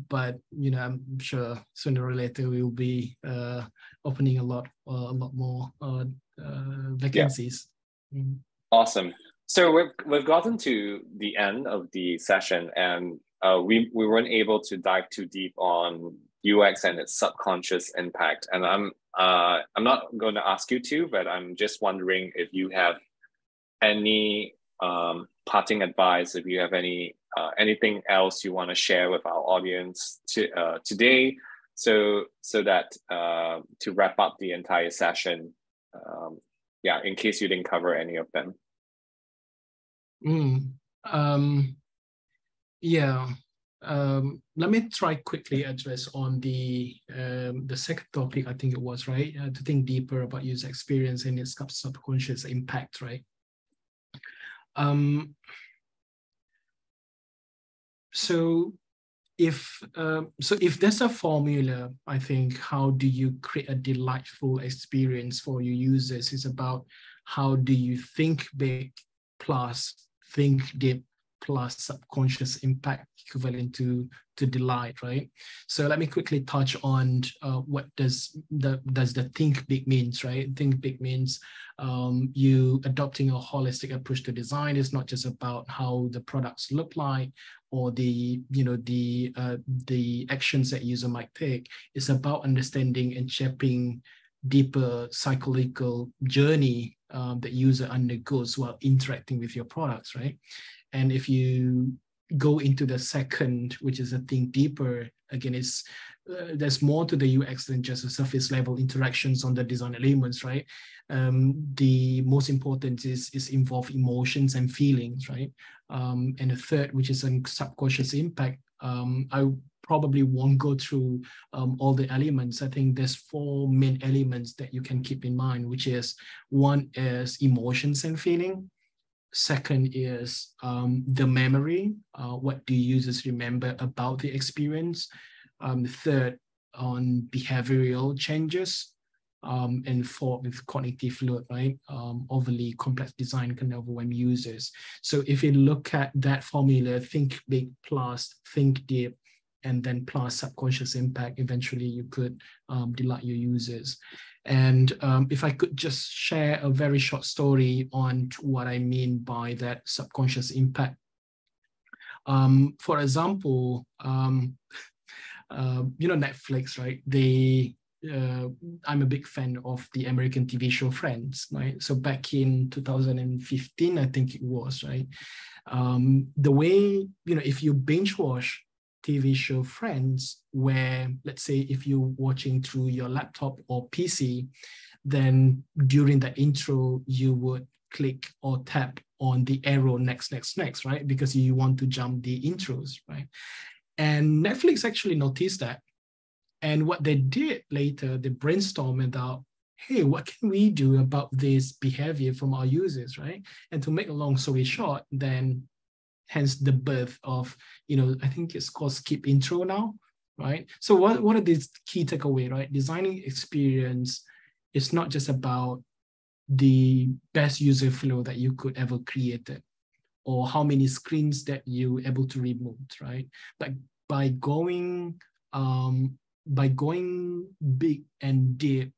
but I'm sure sooner or later we will be opening a lot more vacancies. Yeah. Awesome. So we've gotten to the end of the session, and we weren't able to dive too deep on UX and its subconscious impact. And I'm not going to ask you to, but I'm just wondering if you have any parting advice, if you have anything else you want to share with our audience today, so that to wrap up the entire session, in case you didn't cover any of them. Let me try quickly address on the second topic, I think it was, right? To think deeper about user experience and its subconscious impact, right? So if there's a formula, I think, how do you create a delightful experience for your users is about how do you think big plus think deep plus subconscious impact equivalent to delight, right? So let me quickly touch on what does the think big means, right? Think big means you adopting a holistic approach to design. It's not just about how the products look like or the actions that user might take. It's about understanding and shaping deeper psychological journey that user undergoes while interacting with your products, right? And if you go into the second, which is a think deeper, again, it's there's more to the UX than just a surface level interactions on the design elements, right? The most important is involve emotions and feelings, right? And the third, which is a subconscious impact, I probably won't go through all the elements. I think there's 4 main elements that you can keep in mind, which is one is emotions and feeling. Second is the memory. What do users remember about the experience? Third, on behavioral changes. And fourth, with cognitive load, right? Overly complex design can overwhelm users. So if you look at that formula, think big plus think deep and then plus subconscious impact, eventually you could delight your users. And if I could just share a very short story on what I mean by that subconscious impact. For example, Netflix, right? I'm a big fan of the American TV show Friends, right? So back in 2015, I think it was, right? The way, if you binge watch TV show Friends, where let's say if you're watching through your laptop or PC, then during the intro, you would click or tap on the arrow next, right? Because you want to jump the intros, right? And Netflix actually noticed that. And what they did later, they brainstormed about, hey, what can we do about this behavior from our users, right? And to make a long story short, then hence the birth of, I think it's called skip intro now, right? So what are these key takeaway, right? Designing experience is not just about the best user flow that you could ever create it, or how many screens that you're able to remove, right? But by going big and deep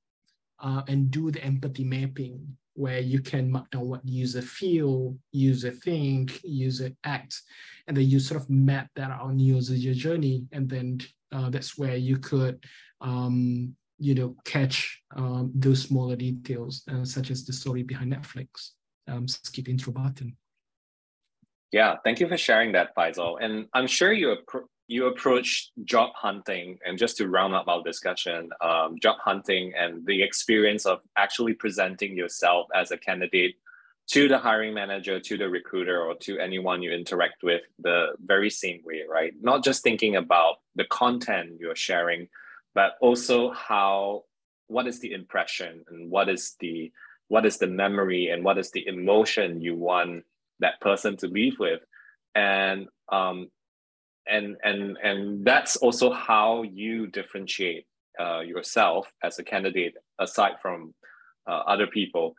and do the empathy mapping, where you can mark down what user feel, user think, user act, and then you sort of map that on user journey, and then that's where you could catch those smaller details, such as the story behind Netflix. Skip intro button. Yeah, thank you for sharing that, Faidzal. And I'm sure you approach job hunting, and just to round up our discussion, job hunting and the experience of actually presenting yourself as a candidate to the hiring manager, to the recruiter, or to anyone you interact with the very same way, right? Not just thinking about the content you're sharing, but also what is the impression, and what is the memory, and what is the emotion you want that person to leave with. And that's also how you differentiate yourself as a candidate aside from other people.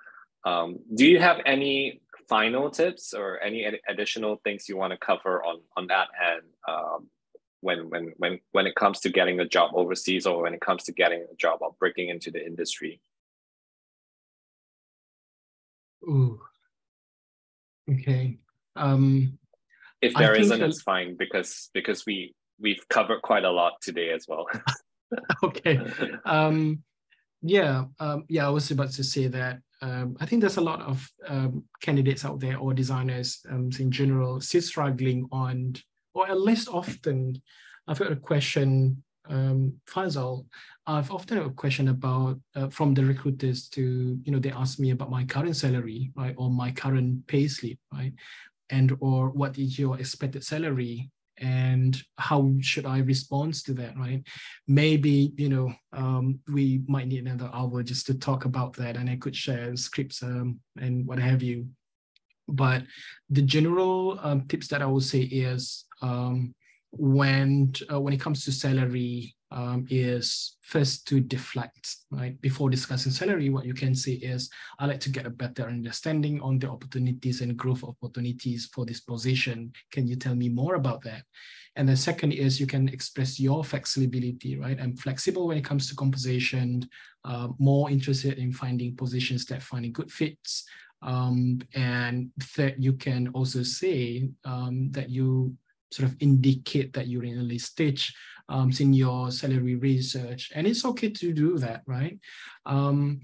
Do you have any final tips or any additional things you want to cover on that hand when it comes to getting a job overseas, or when it comes to getting a job or breaking into the industry? Ooh. Okay. If there isn't, it's fine, because we've covered quite a lot today as well. Okay. I was about to say that I think there's a lot of candidates out there, or designers in general, still struggling on, or at least often, I've got a question, Faidzal, I've often had a question about from the recruiters to, they ask me about my current salary, right, or my current pay slip, right, and or what is your expected salary, and how should I respond to that, right? Maybe, we might need another hour just to talk about that, and I could share scripts and what have you. But the general tips that I would say is when it comes to salary, is first to deflect, right? Before discussing salary, what you can say is, I like to get a better understanding on the opportunities and growth opportunities for this position. Can you tell me more about that? And the second is, you can express your flexibility, right? I'm flexible when it comes to compensation, more interested in finding positions that finding good fits. And third, you can also say that you sort of indicate that you're in early stage in your salary research, and it's okay to do that, right? And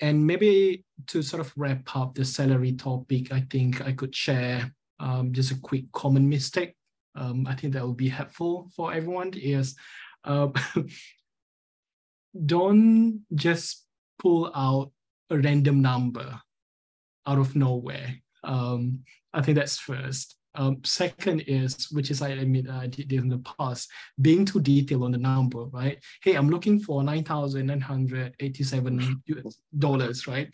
maybe to sort of wrap up the salary topic, I think I could share just a quick common mistake. I think that would be helpful for everyone is don't just pull out a random number out of nowhere. I think that's first. Second is, which is I admit I did in the past, being too detailed on the number, right? Hey, I'm looking for $9,987, right?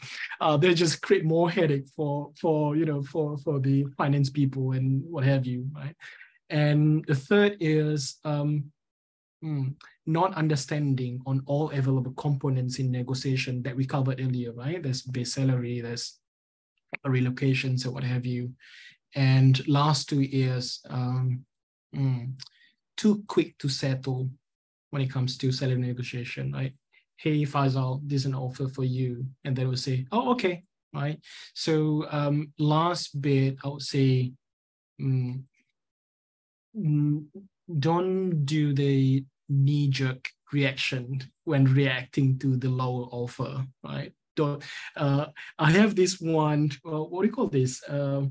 They just create more headache for the finance people and what have you, right? And the third is not understanding on all available components in negotiation that we covered earlier, right? There's base salary, there's relocations or what have you. And last two is too quick to settle when it comes to salary negotiation, right? Hey, Faisal, this is an offer for you. And they will say, oh, okay, right? So last bit, I would say, don't do the knee-jerk reaction when reacting to the lower offer, right? Don't. I have this one. What do you call this? I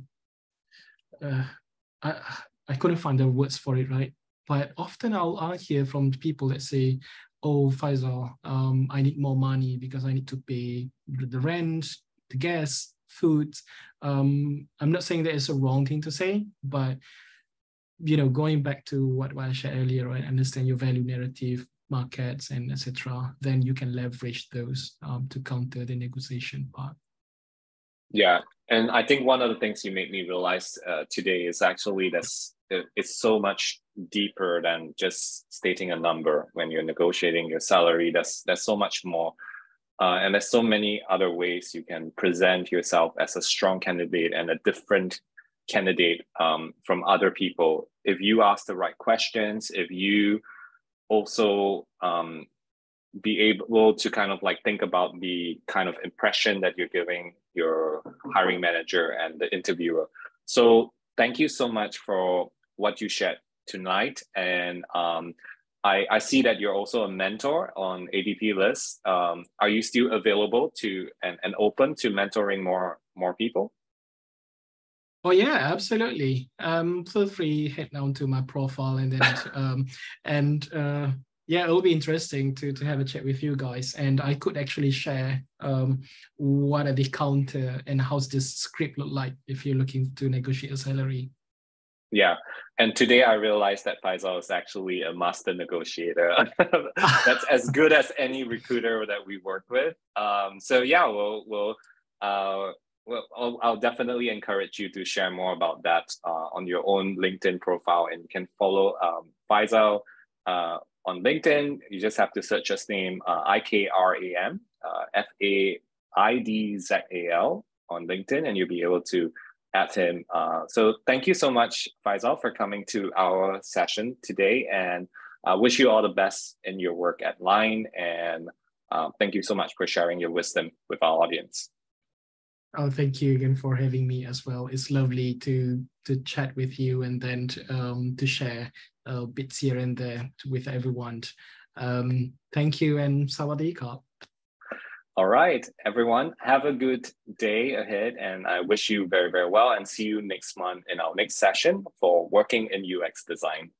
couldn't find the words for it, right? But often I'll hear from people that say, "Oh, Faisal, I need more money because I need to pay the rent, the gas, food." I'm not saying that it's a wrong thing to say, but going back to what I shared earlier, right? Understand your value narrative, markets, and etc. Then you can leverage those to counter the negotiation part. Yeah, and I think one of the things you made me realize today is actually it's so much deeper than just stating a number when you're negotiating your salary. There's so much more, and there's so many other ways you can present yourself as a strong candidate and a different candidate from other people. If you ask the right questions, if you also be able to kind of like think about the kind of impression that you're giving your hiring manager and the interviewer. So thank you so much for what you shared tonight. And I see that you're also a mentor on ADP list. Are you still available to and open to mentoring more people? Oh yeah, absolutely. Feel free head down to my profile and then yeah, it'll be interesting to have a chat with you guys. And I could actually share what are the counter and how's this script look like if you're looking to negotiate a salary. Yeah, and today I realized that Faidzal is actually a master negotiator. That's as good as any recruiter that we work with. So yeah, I'll definitely encourage you to share more about that on your own LinkedIn profile, and you can follow Faidzal on LinkedIn. You just have to search his name, Ikram, Faidzal on LinkedIn, and you'll be able to add him. So thank you so much, Faidzal, for coming to our session today, and wish you all the best in your work at Line. And thank you so much for sharing your wisdom with our audience. Oh, thank you again for having me as well. It's lovely to chat with you and then to share bits here and there with everyone. Thank you and sawadee ka. All right, everyone, have a good day ahead, and I wish you very, very well, and see you next month in our next session for working in UX design.